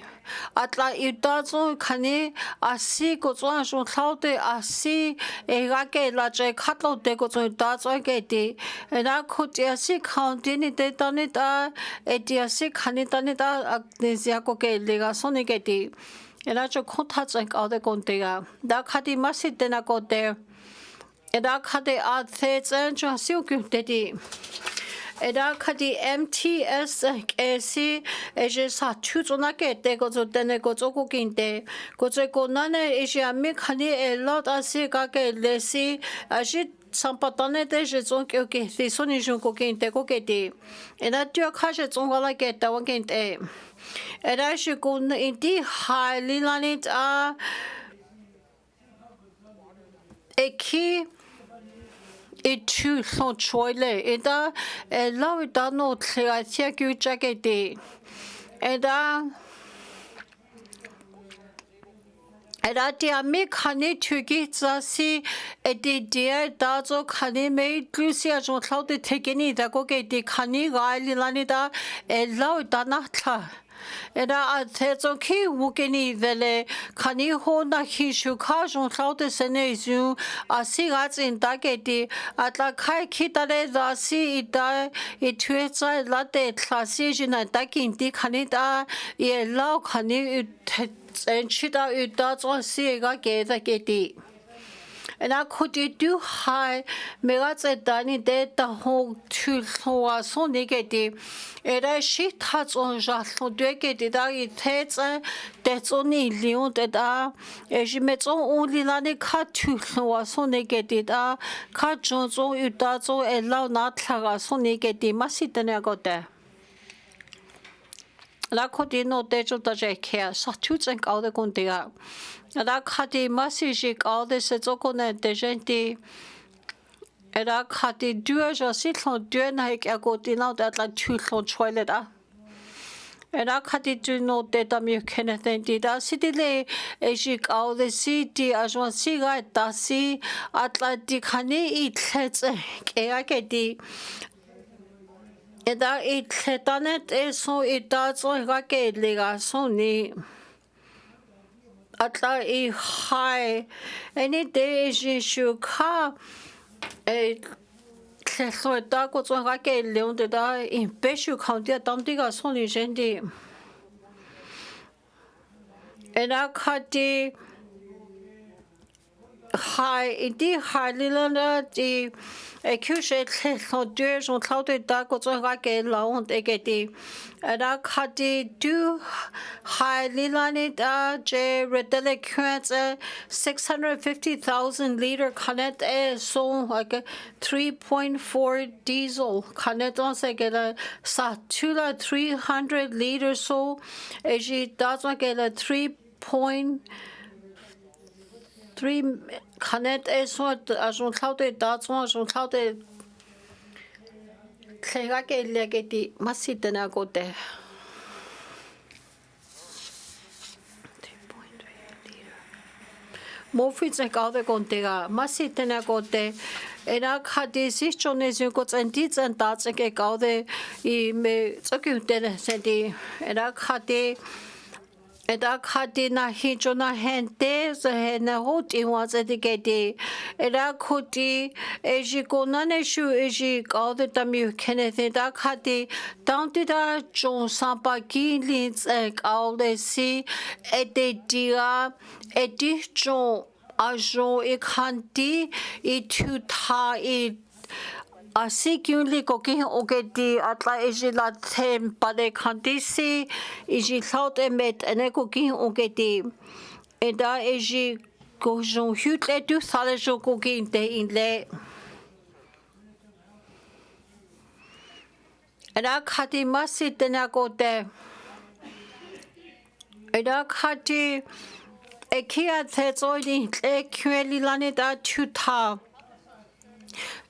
atla udatso khani asi ko zwa shon tlaute asi ga ke la che khatlo te ko zwa udatso eketi ana khoti asi county ni te tanit a eti asi khani tanit a agnesia ko ke lega son eketi Era jo kontats en aude kontega da khati masit tena kote Era khati a thetsen jo siu kyteti Era khati MTS esi eje sa chuzona ke te ko zo tene ko zo ko kinte ko zo ko nane eje ami khani e lot asi ka ke lesi aji sampatane te je zon ke ke soni jo ko kinte ko kete Era tyo kha je zon gala ke ta wan kinte Era shikun inti highly lanit a eki itu son choile eda ela da no tlatia ku jakete eda Era dia me khane thugi zasi edi dia da zo khane me klusia jo tlaute tekeni da ko ke di khani gali lani da ela da na thla Era a tezo ki wukeni vele khani ho na hishu kha jon tlaute sene zu asi gats in da ke di atla khai khitare da si ida I thuetsa la te thlasi jina da kin di khani da ye lao khani Chita uda zo si ga ke da ke ti Ena khoti du hai mega tse dani de ta ho thu ho so ne ke ti era shi tha zo ja so de ke ti da I the tse de zo ni liu de da e ji me zo o li la ne kha thu ho so ne ke ti da kha zo zo uda zo e lao na thla ga so ne ke ti ma si te ne go te La khoti no te jo ta je ke sa tu tsen ka de kon te ga La khati masi je ka de se zo ko ne de gente Era khati dua jo si thon dua na ik ako tinau dat la tu thon toilet a. Era khati tu no te tami kenethen ti da si le ejik au the city a jo si ga ta si atlantic khani I tletse ke a ke di. Eda I tletanet e so I ta so ga ke le ga so ni. Atla I high any day je shuka e tlhelo ta go tswa ga ke leon de da in peshu county tamti ga so ni jendi ena khati high indi halilana di e kyushe tlhelo de so tlaude da go tswa ga ke laon de ke di ena khati du halilani da je redele kwetse 650,000 liter canet so like 3.4 diesel canet on se ke la sa tula 300 liter so e ji da so ke la 3.3 canet so a so tlaude da so tlaude tlega ke le ke di masitena go te Mofitse kaude kontega masitena kote era khati si chone si ko tsanti tsanta tsake kaude I me tsake tene senti era khati na hijo na hente se hena hoti wa tsediketi era khoti eji kona ne shu eji kaude tami kenethe da khati taunti da jon sampa ki lins kaude si etedia edi jon ajo I khanti I tuta I asikyunli koki ogeti atla eji la them pade khanti si eji thought emet ene koki ogeti eda eji gojon hutle du sale jo koki inte inle eda khati masi tena kote eda khati ekia thetsoidi tle kweli lane da tuta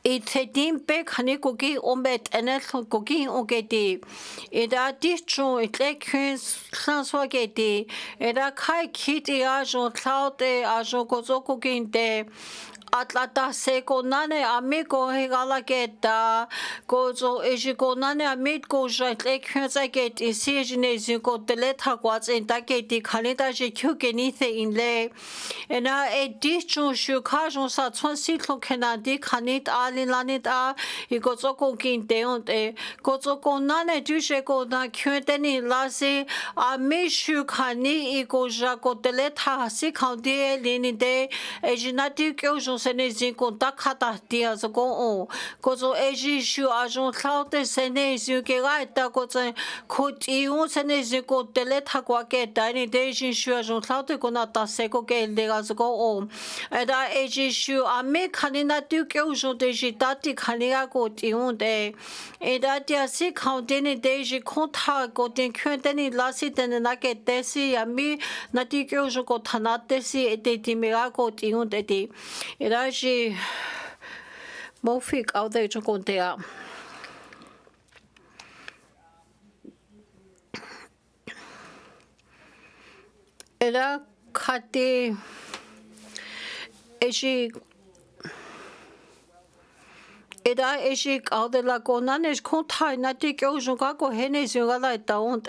Itedim be khani koki omet enel koki ogeti eda dicho itle kwens khanswa geti eda khai kiti a jo tlaute a jo gozo kokinte atlata seko nane amigo hegala geta gozo ejiko nane amit go jaitle kwensa geti sijine ziko teleta kwats enta geti khanita je kyukeni the inle ena e dicho shukajon sa tsonsi klokenandi khanit alilanit a igozo kokinte onte gozo konane dushe ko na kyenteni lasi amishu khani igoja ko teleta si khandi linide ejinati kyo sene zinko takata dia zoko o kozo eji shu ajon tlaute sene zinke ga ta kozen khoti un sene zinko tele thakwa ke dani deji shu ajon tlaute kona ta seko ke lega zoko o eda eji shu ame khanina tu ke ujo deji tati khaniga ko ti un de eda dia si khautene deji khotha ko den khwenteni lasi den na ke desi ami na ti ke ujo ko thana desi ete timega ko ti un de Raji Mofik out there to contea. Era khati eji Eda eji out de la conanes contai nati ke ujuga ko henes yugala taont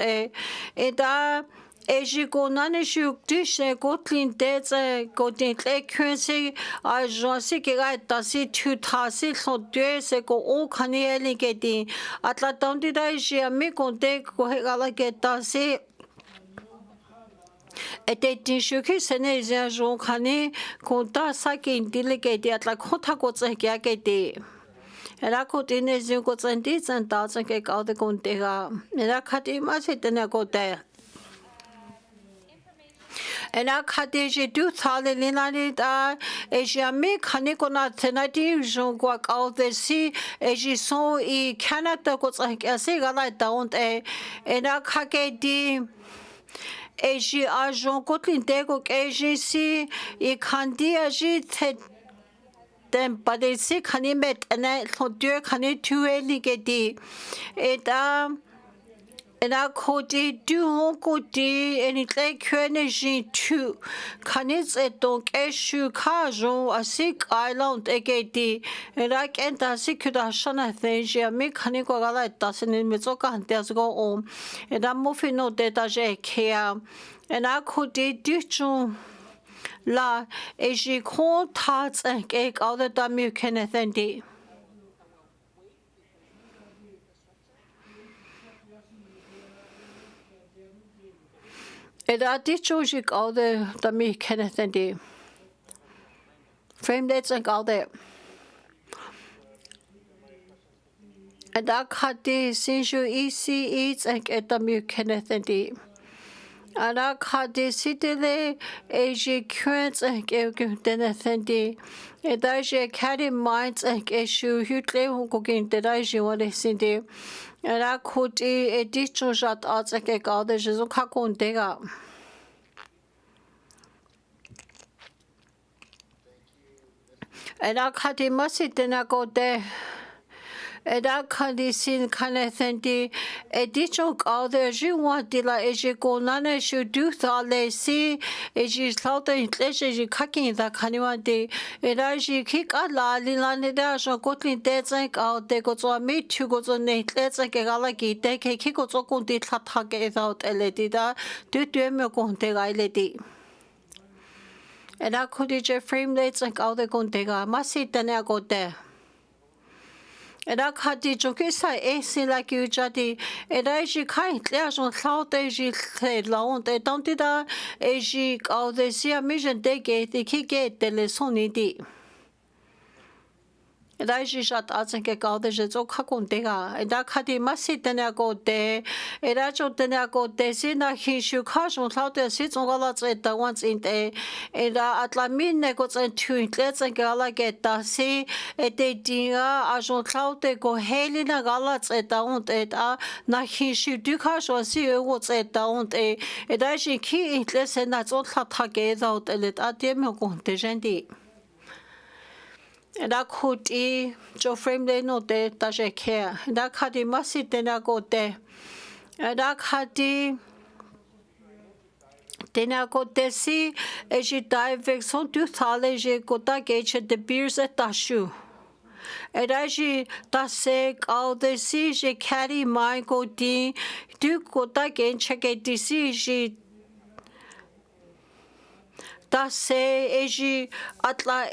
eda eji konane shu dishe gotlin teze gotin tle kwensi a jonsi ke ga tasi tu thasi khode se ko o khani eli ke di atla taundi da eji ami konte ko hegala ke tasi ete tishu ki sene ja jon khani konta sa ke indile ke di atla khotha ko tse ke ke di era kotine zin ko tsendi tsenta tse ke ka de konte ga era khati ma se tena ko te Ena khadiji du thale linani da ejami khani kona thenati jongwa kaudesi ejison I Canada ko tsakase gala daont ena khakedi eji ajon kotlin tego keji si I khandi aji tem padesi khani met ana thodier khani tueli gedi ena kodi du hon kodi eni tle kwene jin tu khanits donc eshu kajo asik island egedi era kenta sikda shana thenja mi khani ko gala tasini mezoka hantiasgo om era mofino deta je kea ena kodi du la eji kon tats ek all the damu kenethendi Eda ditjojik all the damu kenethendi frame dates and all that Eda khati sinju eats and damu kenethendi Ara khadi sitile eji currents and genethendi edaje carry minds and issue hutle hungogin dedaje wale sindi Ara khoti edicho jat arts and gade jesu kakondega Ara khadi masitena gode Eda kandisin kanethendi edichok alder jiwa dila ejiko nane shudu thale si eji slaughter eji kakin da kaniwandi eraji kik ala lilane da jo kotlin tetsank al de gozo mi tu gozo ne tetsank gala ki de ke gozo kundi thathage without eledi da du me konte gailedi Eda kudi frame dates and alder kontega masitene agode Eda khati jokisa esi la kiujati eda ji kai tlia jon tlaute ji tle laon te tantida eji kaude sia mission dege te kike de le sonidi Eda ji jat atsenke kaude je zo kakondega eda khati masitene agode eda jotene agode sina hishu khajon tlaute si zongala tseta once in te eda atlamine go tsen tu tletsen gala geta si ete dinga ajon tlaute go helina gala tseta on eta na hishu du khajon si go tseta on te eda ji ki tlesen na zo thage da otelet atem go tejendi Eda khuti jo frame le no de ta je khe eda khati masitena go de eda khati Tena ko desi eji dive son tu thale je kota geche de beers at tashu Eraji tase all desi je carry my go di du kota gen check desi je tase eji atla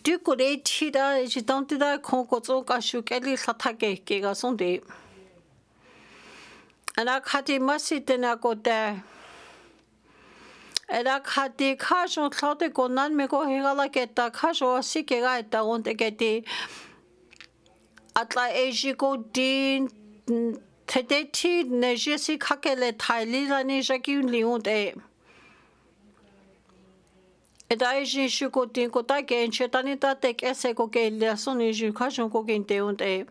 Du kore tida eji tantida konko zo kashu keli sathage ke ga sonde Ana khati masitena ko de Era khati khajo thate ko nan me ko hegala keta khajo sikega eta onte keti atla eji ko din tedeti nejesi khakele thaili la ne jaki liunte Eda eji shuko din ko ta gen chetanita tek ese ko ke leson eji khajo ko gen teunte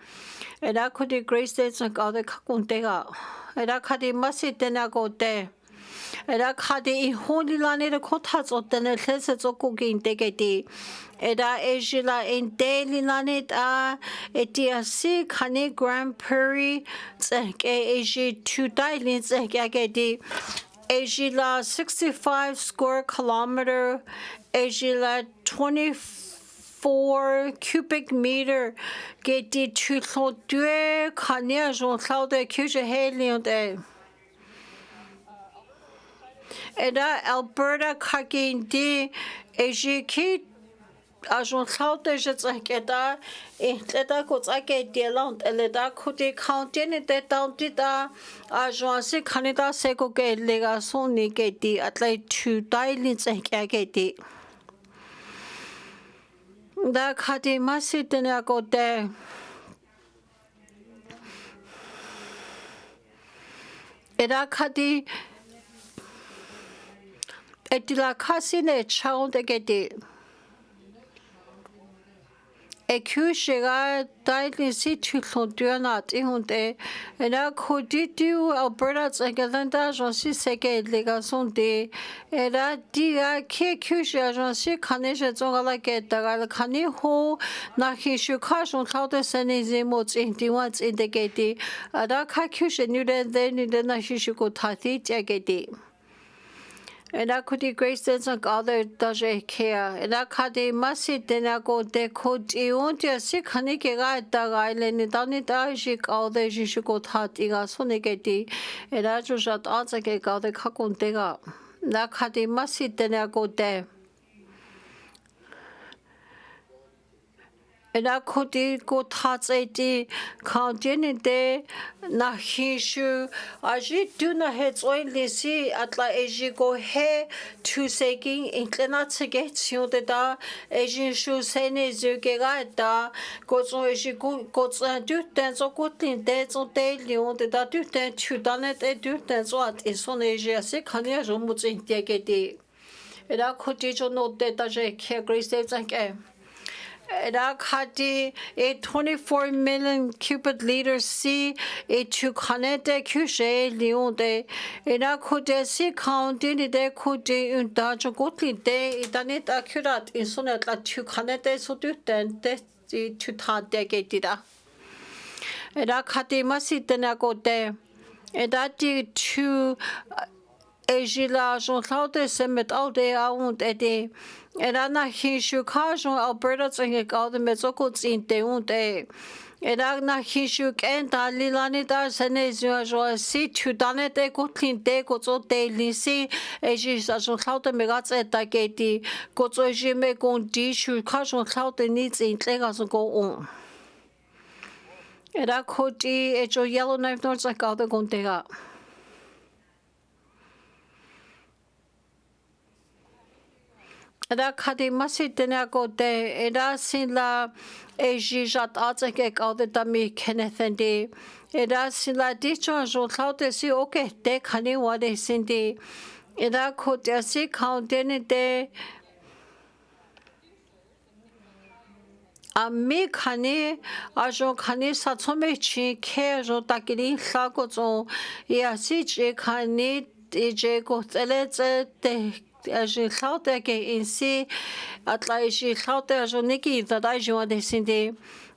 Eda khudi grace dates and other kakuntega Eda khati masitena ko de Eda khadi I holi lane de kotats otene tlese zokugi integeti. Eda ejila in daily lane da etiasi khani Grand Prairie tseke eji tudailin tseke agedi. Ejila 65 square kilometer. Ejila 24 cubic meter. Geti tutlodue khania jon klaude kuje helion de. Eda Alberta kakindi ejiki ajon khaute jetsekeda etleta kotsake delant eleda khuti county te county da ajon se khanida se ko ke lega soni ke di atlai thu dailin tsekya ke di da khati masitena ko de Eda khati Etila kasine chaun de gedi. Ekushega daily situation duanat ihunte era kodidu Alberta Engelanda agency seke legason de era dia ke kusha agency kanesha zongala ke dagal kani ho na hishu kashon taude senize mots in diwats in the gate ada ka kusha new then the na hishu ko tati jagedi. And I could grace and other doje care. And I could massi then I go de could you want to see Kaniki dog island down it ajik all the Jishuko tat iga sonigeti. And I just shot answer get all the kakun dega. Na kadi massi then I go there. And I could go tats 80 counting de na hishu. Aji do na heads only see at la eji go he to seeking inclinat to get you the da eji shu sene zugega da goes on eji goes and do dance or good in dance or daily on the da do dance to done it and do dance what is on Asia sick honey as almost in decade. And I could teach you no data care grace and game. Rakati a 24 million cubic liters sea a to canete cushe leonde a could see counting de could un dajo gotli de itanit accurate in sonnet la to canete so do then to ta decadida. Rakati masitena go de and that to Ejila Jean Claude Semet all day I won't a and Anna Hishu Kajon Alberta and all the Mezzocots in Deunde. And Anna Hishu and Lilanida Senezua see to done de Gotlin de Gozo de Lisi, Ejis Jean Claude Megats at Dageti, Gozo Jime Gondi, Shu Kajon Claude needs in Legas go on. And I could eat a yellow knife north like all the Gondega. Era kadi masi tena go de era sin la ejijat atseke all the dami kenethendi era sin la dicho jo claude si okay de kani wade sindi era ko de si count de ami kani ajo kani satsome chi ke jo takini sago zo ya si je kani je go tele de Aji Claude in see at Laishi Claude Joniki that I joined the Cindy.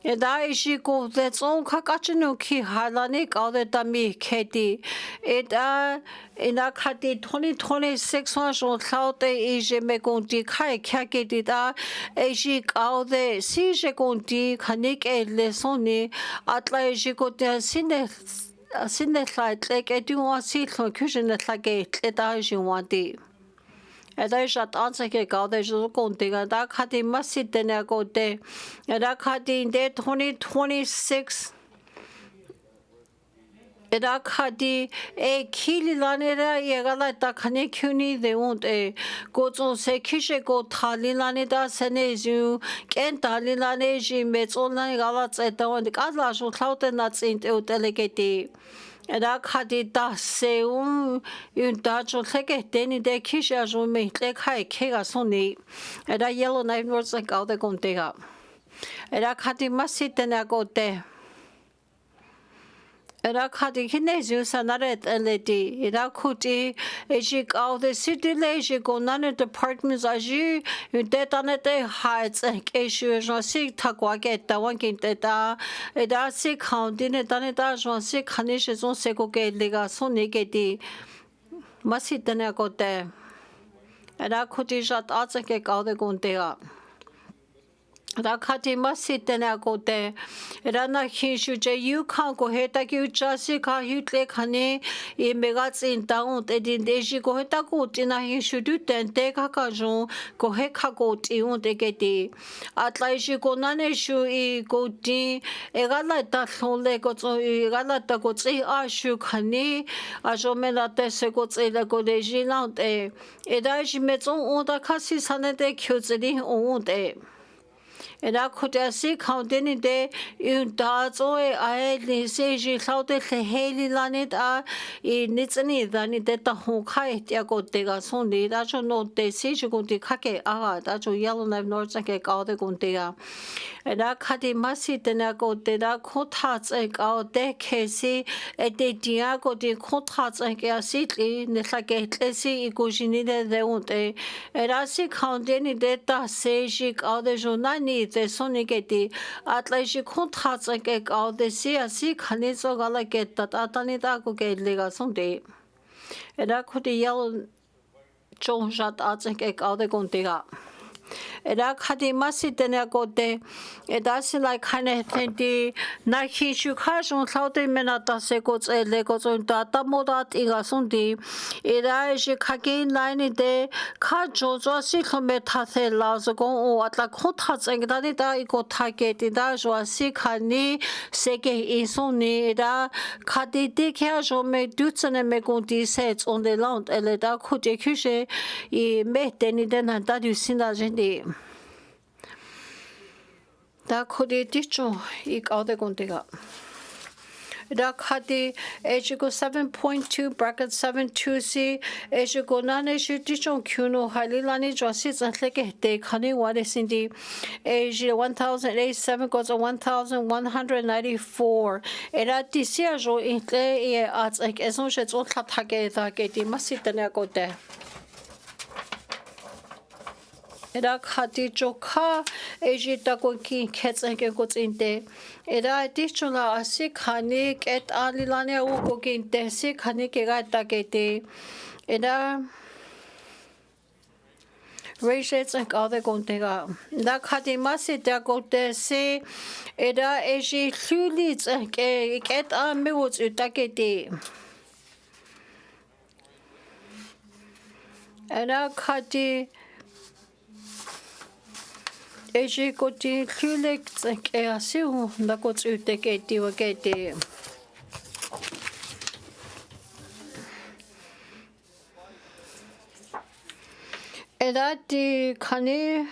And I she go that's own Kakachinuki Halanik all the Dami Katie. It in a Kati 2026 one Claude is a Megondi Kai Kakita Aji all the Sije Gondi Kanik a Lesoni at Laishi go there Sinnet like I do want to see conclusion that like it as you want it. And I shot answer get there is going to that had the message then I go there. And that had in there 2026. And that had the a kili lanera yagala da canecuni they won't a go to say kishe go tali laneda senezu can't tali laneji mets online galats at the one the Gazlash will cloud and nuts in the delegate. And I had it that say, you Dutch will take it, then in the kisha will make like high kegas only. And I yellow knife was like all the gun dig up. And I had it must sit and I go there. And I had the Kinesus and I read LED. And I could eat all the city lazy go none of departments as you dead on it heights and issues on sick taquaget the one game that it are sick counting it done it as one sick conditions on segregate lega so negati must sit then I go there. And I could shut out and get all the gun there. Rakati masi tena go de rana hishu je you can't go ahead that you just ka hitle khane e megats in down de deji go heta go tina hishu du ten de ka ka jo go he ka go ti un de ke ti atla shi go nane shu e go ti e gala ta thole go zo e gala ta go tsi a shu khane a jo me la te se go tsi le go de ji la de e da shi me zo un da ka si sane de kyu zi li un de Era kuta si kaundeni de un dazo I ni se ji laude le heli lanit a I nitsani dani de ta hu kai tia go de ga son ni da jo no de si ji go de kake a da jo yellow na no sa ke ka de go de ga era khadi masi de na go de da ko tha tse ka de ke si e de dia go de ko tha tse ke a si li ne sa ke tle si I go ji ni de un de era si kaundeni de ta se ji ka de jo na ni te soni ke ti atla ji khon tha tsa ke ka de si asi khani so gala ke ta ta ni ta ko ke le ga son de era ko ti yel chong jat a tsa ke ka de kon te ga era khadi masi tene ko te eta si like khane thenti na khi shu kha jong thaude mena ta se ko tse le ko zon ta ta mo da ti ga son di era je khake line de kha jo jo si khame tha se la zo ko o atla kho tha tseng da ni da I ko tha ke ti da jo si khani se ke I son ni da khadi ti kha jo me du tsene me ko ti se on de land ele da ko je khu she I me te ni de na da du sin da je da khodi ticho I ka de kon te ga da khadi ejigo 7.2 bracket 72c ejigo nane shi ticho kyuno halilani josi tsantle ke te khani wale sindi eji 1087 goes to 1194 era tisia jo inte e ats ek eson she tso tha ke da ke ti masitane ko te era khati chokha eji ta ko ki khetsa ke ko tsinte era ti chula asi khani ket alilane u ko ki te si khani ke ga ta ke te era Rachel and other contega. Da khati masi ta ko te si era eji khuli ke ket a me wo ta ke te era khati eji ko ti khulek ke asiu na ko tsu te ke ti wa ke te era ti khani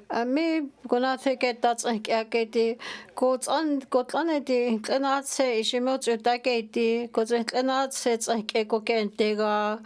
ami gona the ke ta tsa ke ti ko tsan ti tlena se eji mo tsu ta ke ti ko tlena se tsa ke ko ke te ga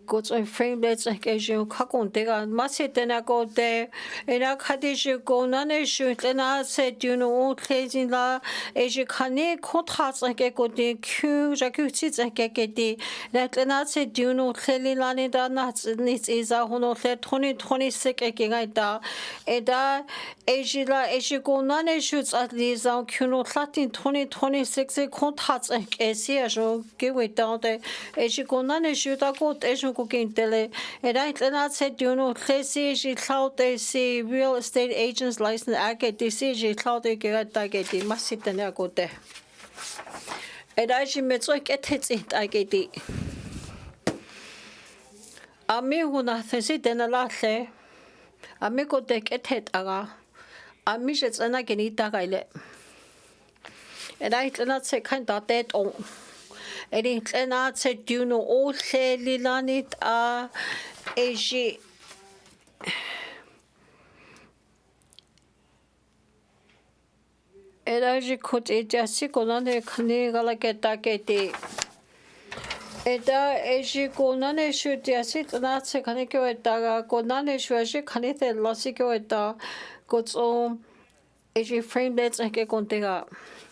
ko tsa frame let's like eji ka kon te ga masi te na ko te era khadi ji ko na ne shu tlena se tu no o tlejin la eji khani ko tha tsa ke ko ti kyu ja kyu chi tsa ke ti la tlena se tu no tleli la ni da na ni tsi za hono tle 2026 ke ga ta eda eji la eji ko na ne shu tsa li za kyu no tlatin 2026 ko tha tsa ke si a jo ke we ta de eji ko na ne shu ta ko te ko kintele era tlena se tu no tlesi ji tlaute si real estate agents license ake ti si ji tlaute ke ga ta ke ti masitane ko te era ji me tso ke thetsi ta ke ti ami huna thesi tena la hle ami ko te ke thet aga ami je tsana ke ni ta ga ile era tlena se khan ta te to eri tlena tse tuno o hle lilanit a eji era ji khot e jasi konane khani gala ke ta ke te eta eji konane shu jasi tlena tse khani ke ta ga konane shu ji khani te losi ke ta ko tso eji frame let's ke kontega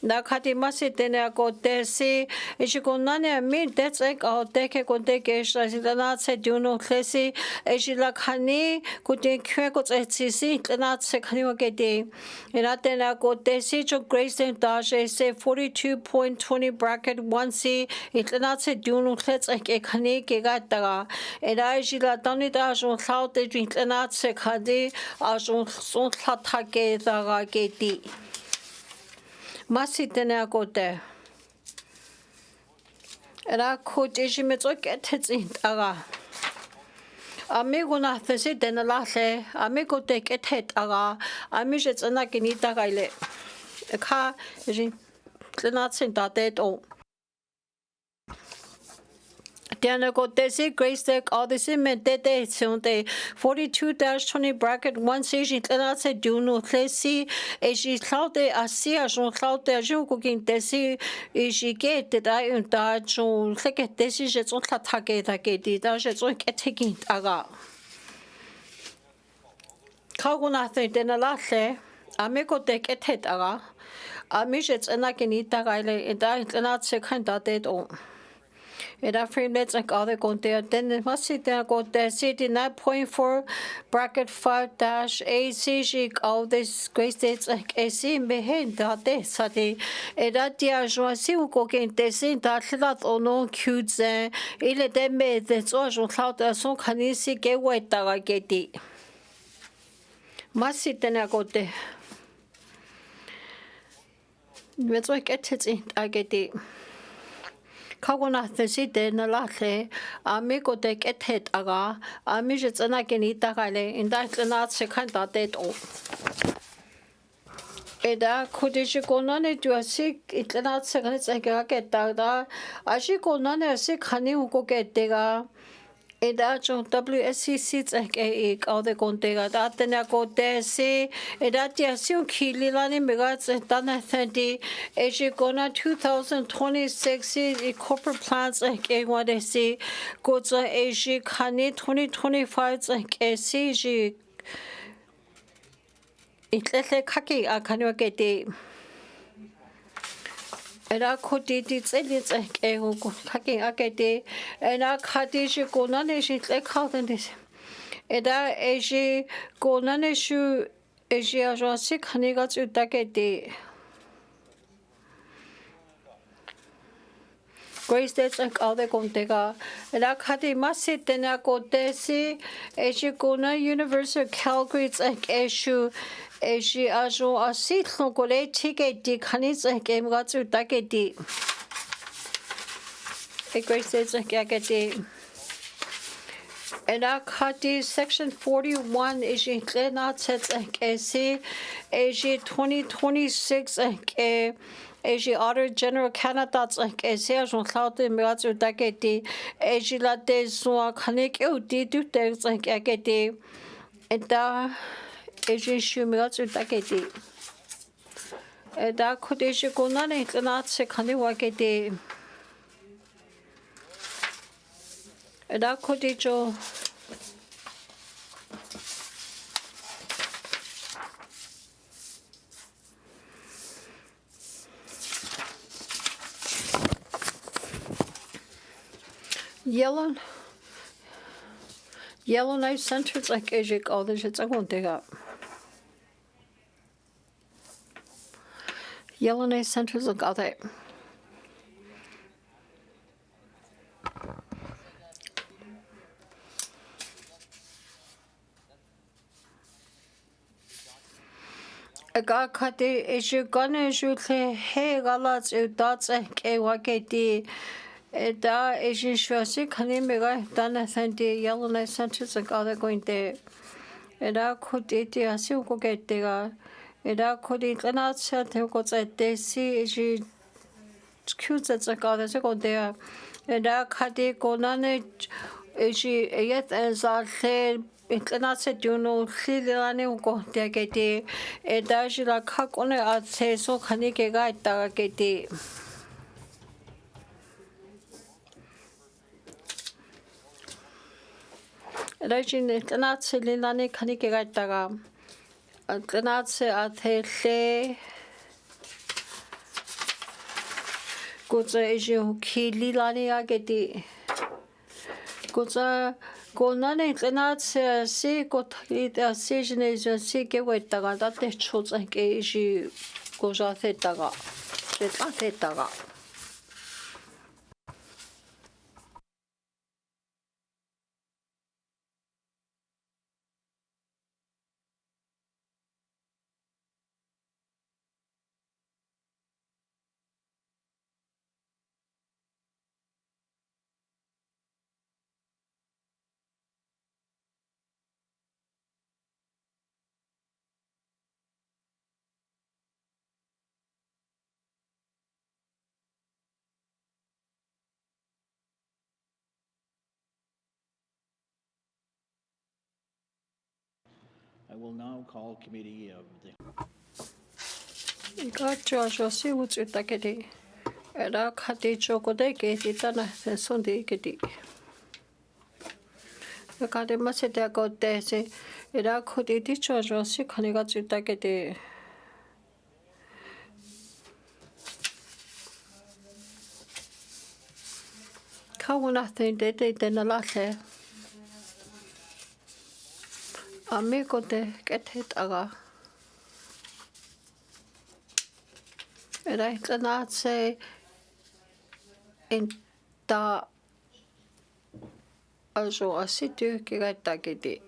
da khati masi tene ko te si eji konane mi that's ek o te ke konte ke shazilana se duno khesi eji la khani ko te khwe ko tsi si tlena se khani wa ke te era tena ko te si jo grace and dash se 42.20 bracket 1c tlena se duno khets ke khani ke ga ta era eji la tani da jo thaute tlena se khadi a jo son tha ke da ga ke ti masi tene ko te era ko te ji me tso ke thetsi taga amigo na thesi tene la hle amigo te ke thet aga ami je tsana ke ni taga ile kha ji tlena tsin ta te to Diana Gotesi, Grace Deck, Odyssey, Medete, Sunday, 42-20 bracket 1 season, Clanase, Duno, Clesi, Eji Cloude, Asia, Jean Cloude, Jean Cooking, Desi, Eji Gate, that I and Dajon, Thicket, Desi, Jets on Tatake, Taketi, Dajets on Ketaking Aga. Kagunathe, Denalache, Amigo Deck et Het Aga, Amishets and Akinita Gaile, and I cannot say kind of dead on. And after let's like other go there, then what's it there go there? City 9.4 bracket 5-ACG all this great states like AC behind that day Sati. And that dia joa si u go gen desin that lot ono cute ile dem the so jo cloud so can see get wait that get it. Must it then go there. Let's like it I get it. Kaguna si de na lahle amigo de ketet aga amije tsana ke ni tagale inda tsana se khanda de to eda khodishi kona ne tuasi itna se khane tsaka ke ta da ashi kona ne se khani ko ke tega eda jo WSCC tsake all the contega da tena ko te se eda tia si khili la ne mega tsana thandi eji kona 2026 corporate plans like what they see go to eji khani 2025 like eji itlele khaki akhani ke te Era khoti ti tseli tsake go khaki akete ena khati shi kona ne shi tle khaten dis Era eji kona ne shu eji ajo si khani ga tsu takete Grace Dates like all the contega era khati masi tena kote si eji kona University of Calgary like issue Eji ajo asi kole ticket di khanis game ga tsu taketi Grace Dates like agate Era khati section 41 eji klena sets like AC eji 2026 like Eji Auditor General Canada like AC ajo cloud me ga tsu taketi eji la de so khanik u di du things like agate eta Eji shumiga tsu taketi eda khodeshi kona ne tna se khani wa kete eda khodejo Yellow knife centers like Eji all the shits I won't dig up. Yellow knife centers look all that. Aga kati Eji gane jule he galats u dots ke waketi da Eji shwasi kani mega dana sandi yellow knife centers like all that going there. Eda khoti ti asi ko getega Eda khoti kana cha te ko tsa te si Eji cute like all that go there. Eda khati kona ne Eji yet as a Inclina se duno khilani ko te kete eda jila khakone atse so khani ke ga ta kete Rajin inclina se lilani khani ke ga ta ga inclina se athe le Kutsa eji khilani a kete Kutsa Konane tlenatse si kotita si jene si ke wetaga date chotsa ke ji koja thetaga thetaga I will now call committee of the Igatjoajosi utsutakedi. Era kati chokodeke titana sensundi kedi. Kade masete agotese. Era kodi dichoajosi kanigatsutakedi. Kawunathing de denalate. Amigo de getet aga. Era itlanatse in da also asitu kigatagedi.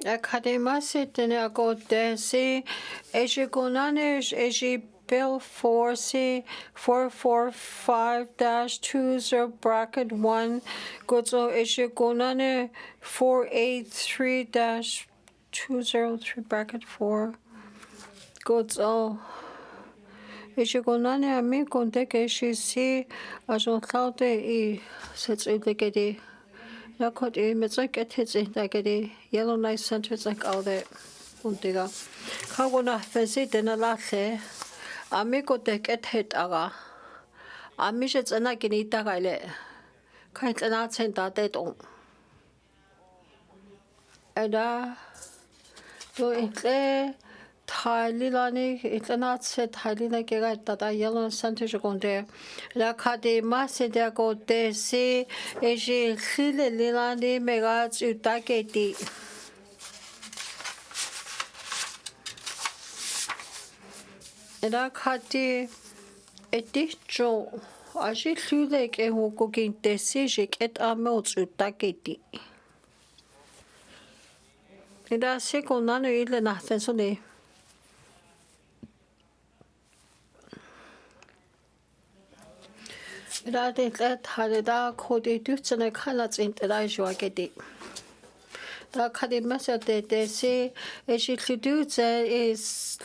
Academasi tene agotesi. Ejigonanish eji bill 4C 445-20 bracket 1. Gozo ejigonane 483-203 bracket 4. Gozo ejigonane ami konteke shisi ajontlaute I setsuitekedi. Nakot metzak ethitzitagedi yellow nice centers like all the untiga. Kawuna fezi denalatle amigo tek ethet aga. Amishet anakini tagaile. Kaint anatsen datetong. Eda do itle Thaililani itlanatse Thailina kega tata yellow center jokonde. La kadema se de agote si eji khile lilani mega utaketi. La kati eticho aji khile ke hukukinte si jiket amot utaketi. Ida se konano ile nahtensone. Radet let halida kodi dutsene kalats in rajoagedi. Da kadimasa de se eshitudze is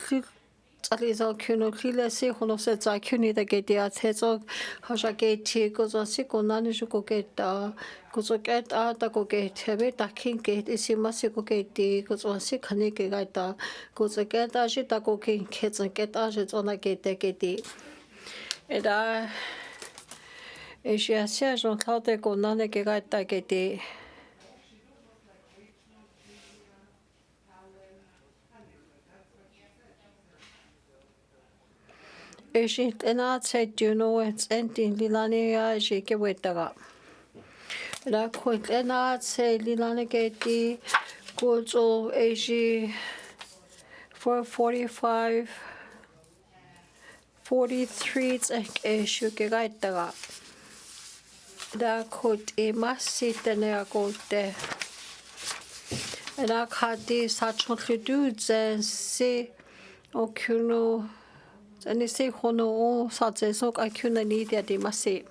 Alizo kuno kile se honoset zakuni da gedia tezo hashageti gozo siko nani juko geta gozo geta da go gete da king gate isimasi go geti gozo sikani geta gozo geta jita go king ketson geta jitona gete geti. Eda Asia jon kaute go nane geta geti. Eshit enatse juno it's ending lilania jike wetaga. La quit enatse lilane geti gozo eji 445 43 ek eshu gegaitaga. La quit e masitene agote. La kati sachotlu zen se okuno Ani se hono o sa jesok akuna ni dia de masi.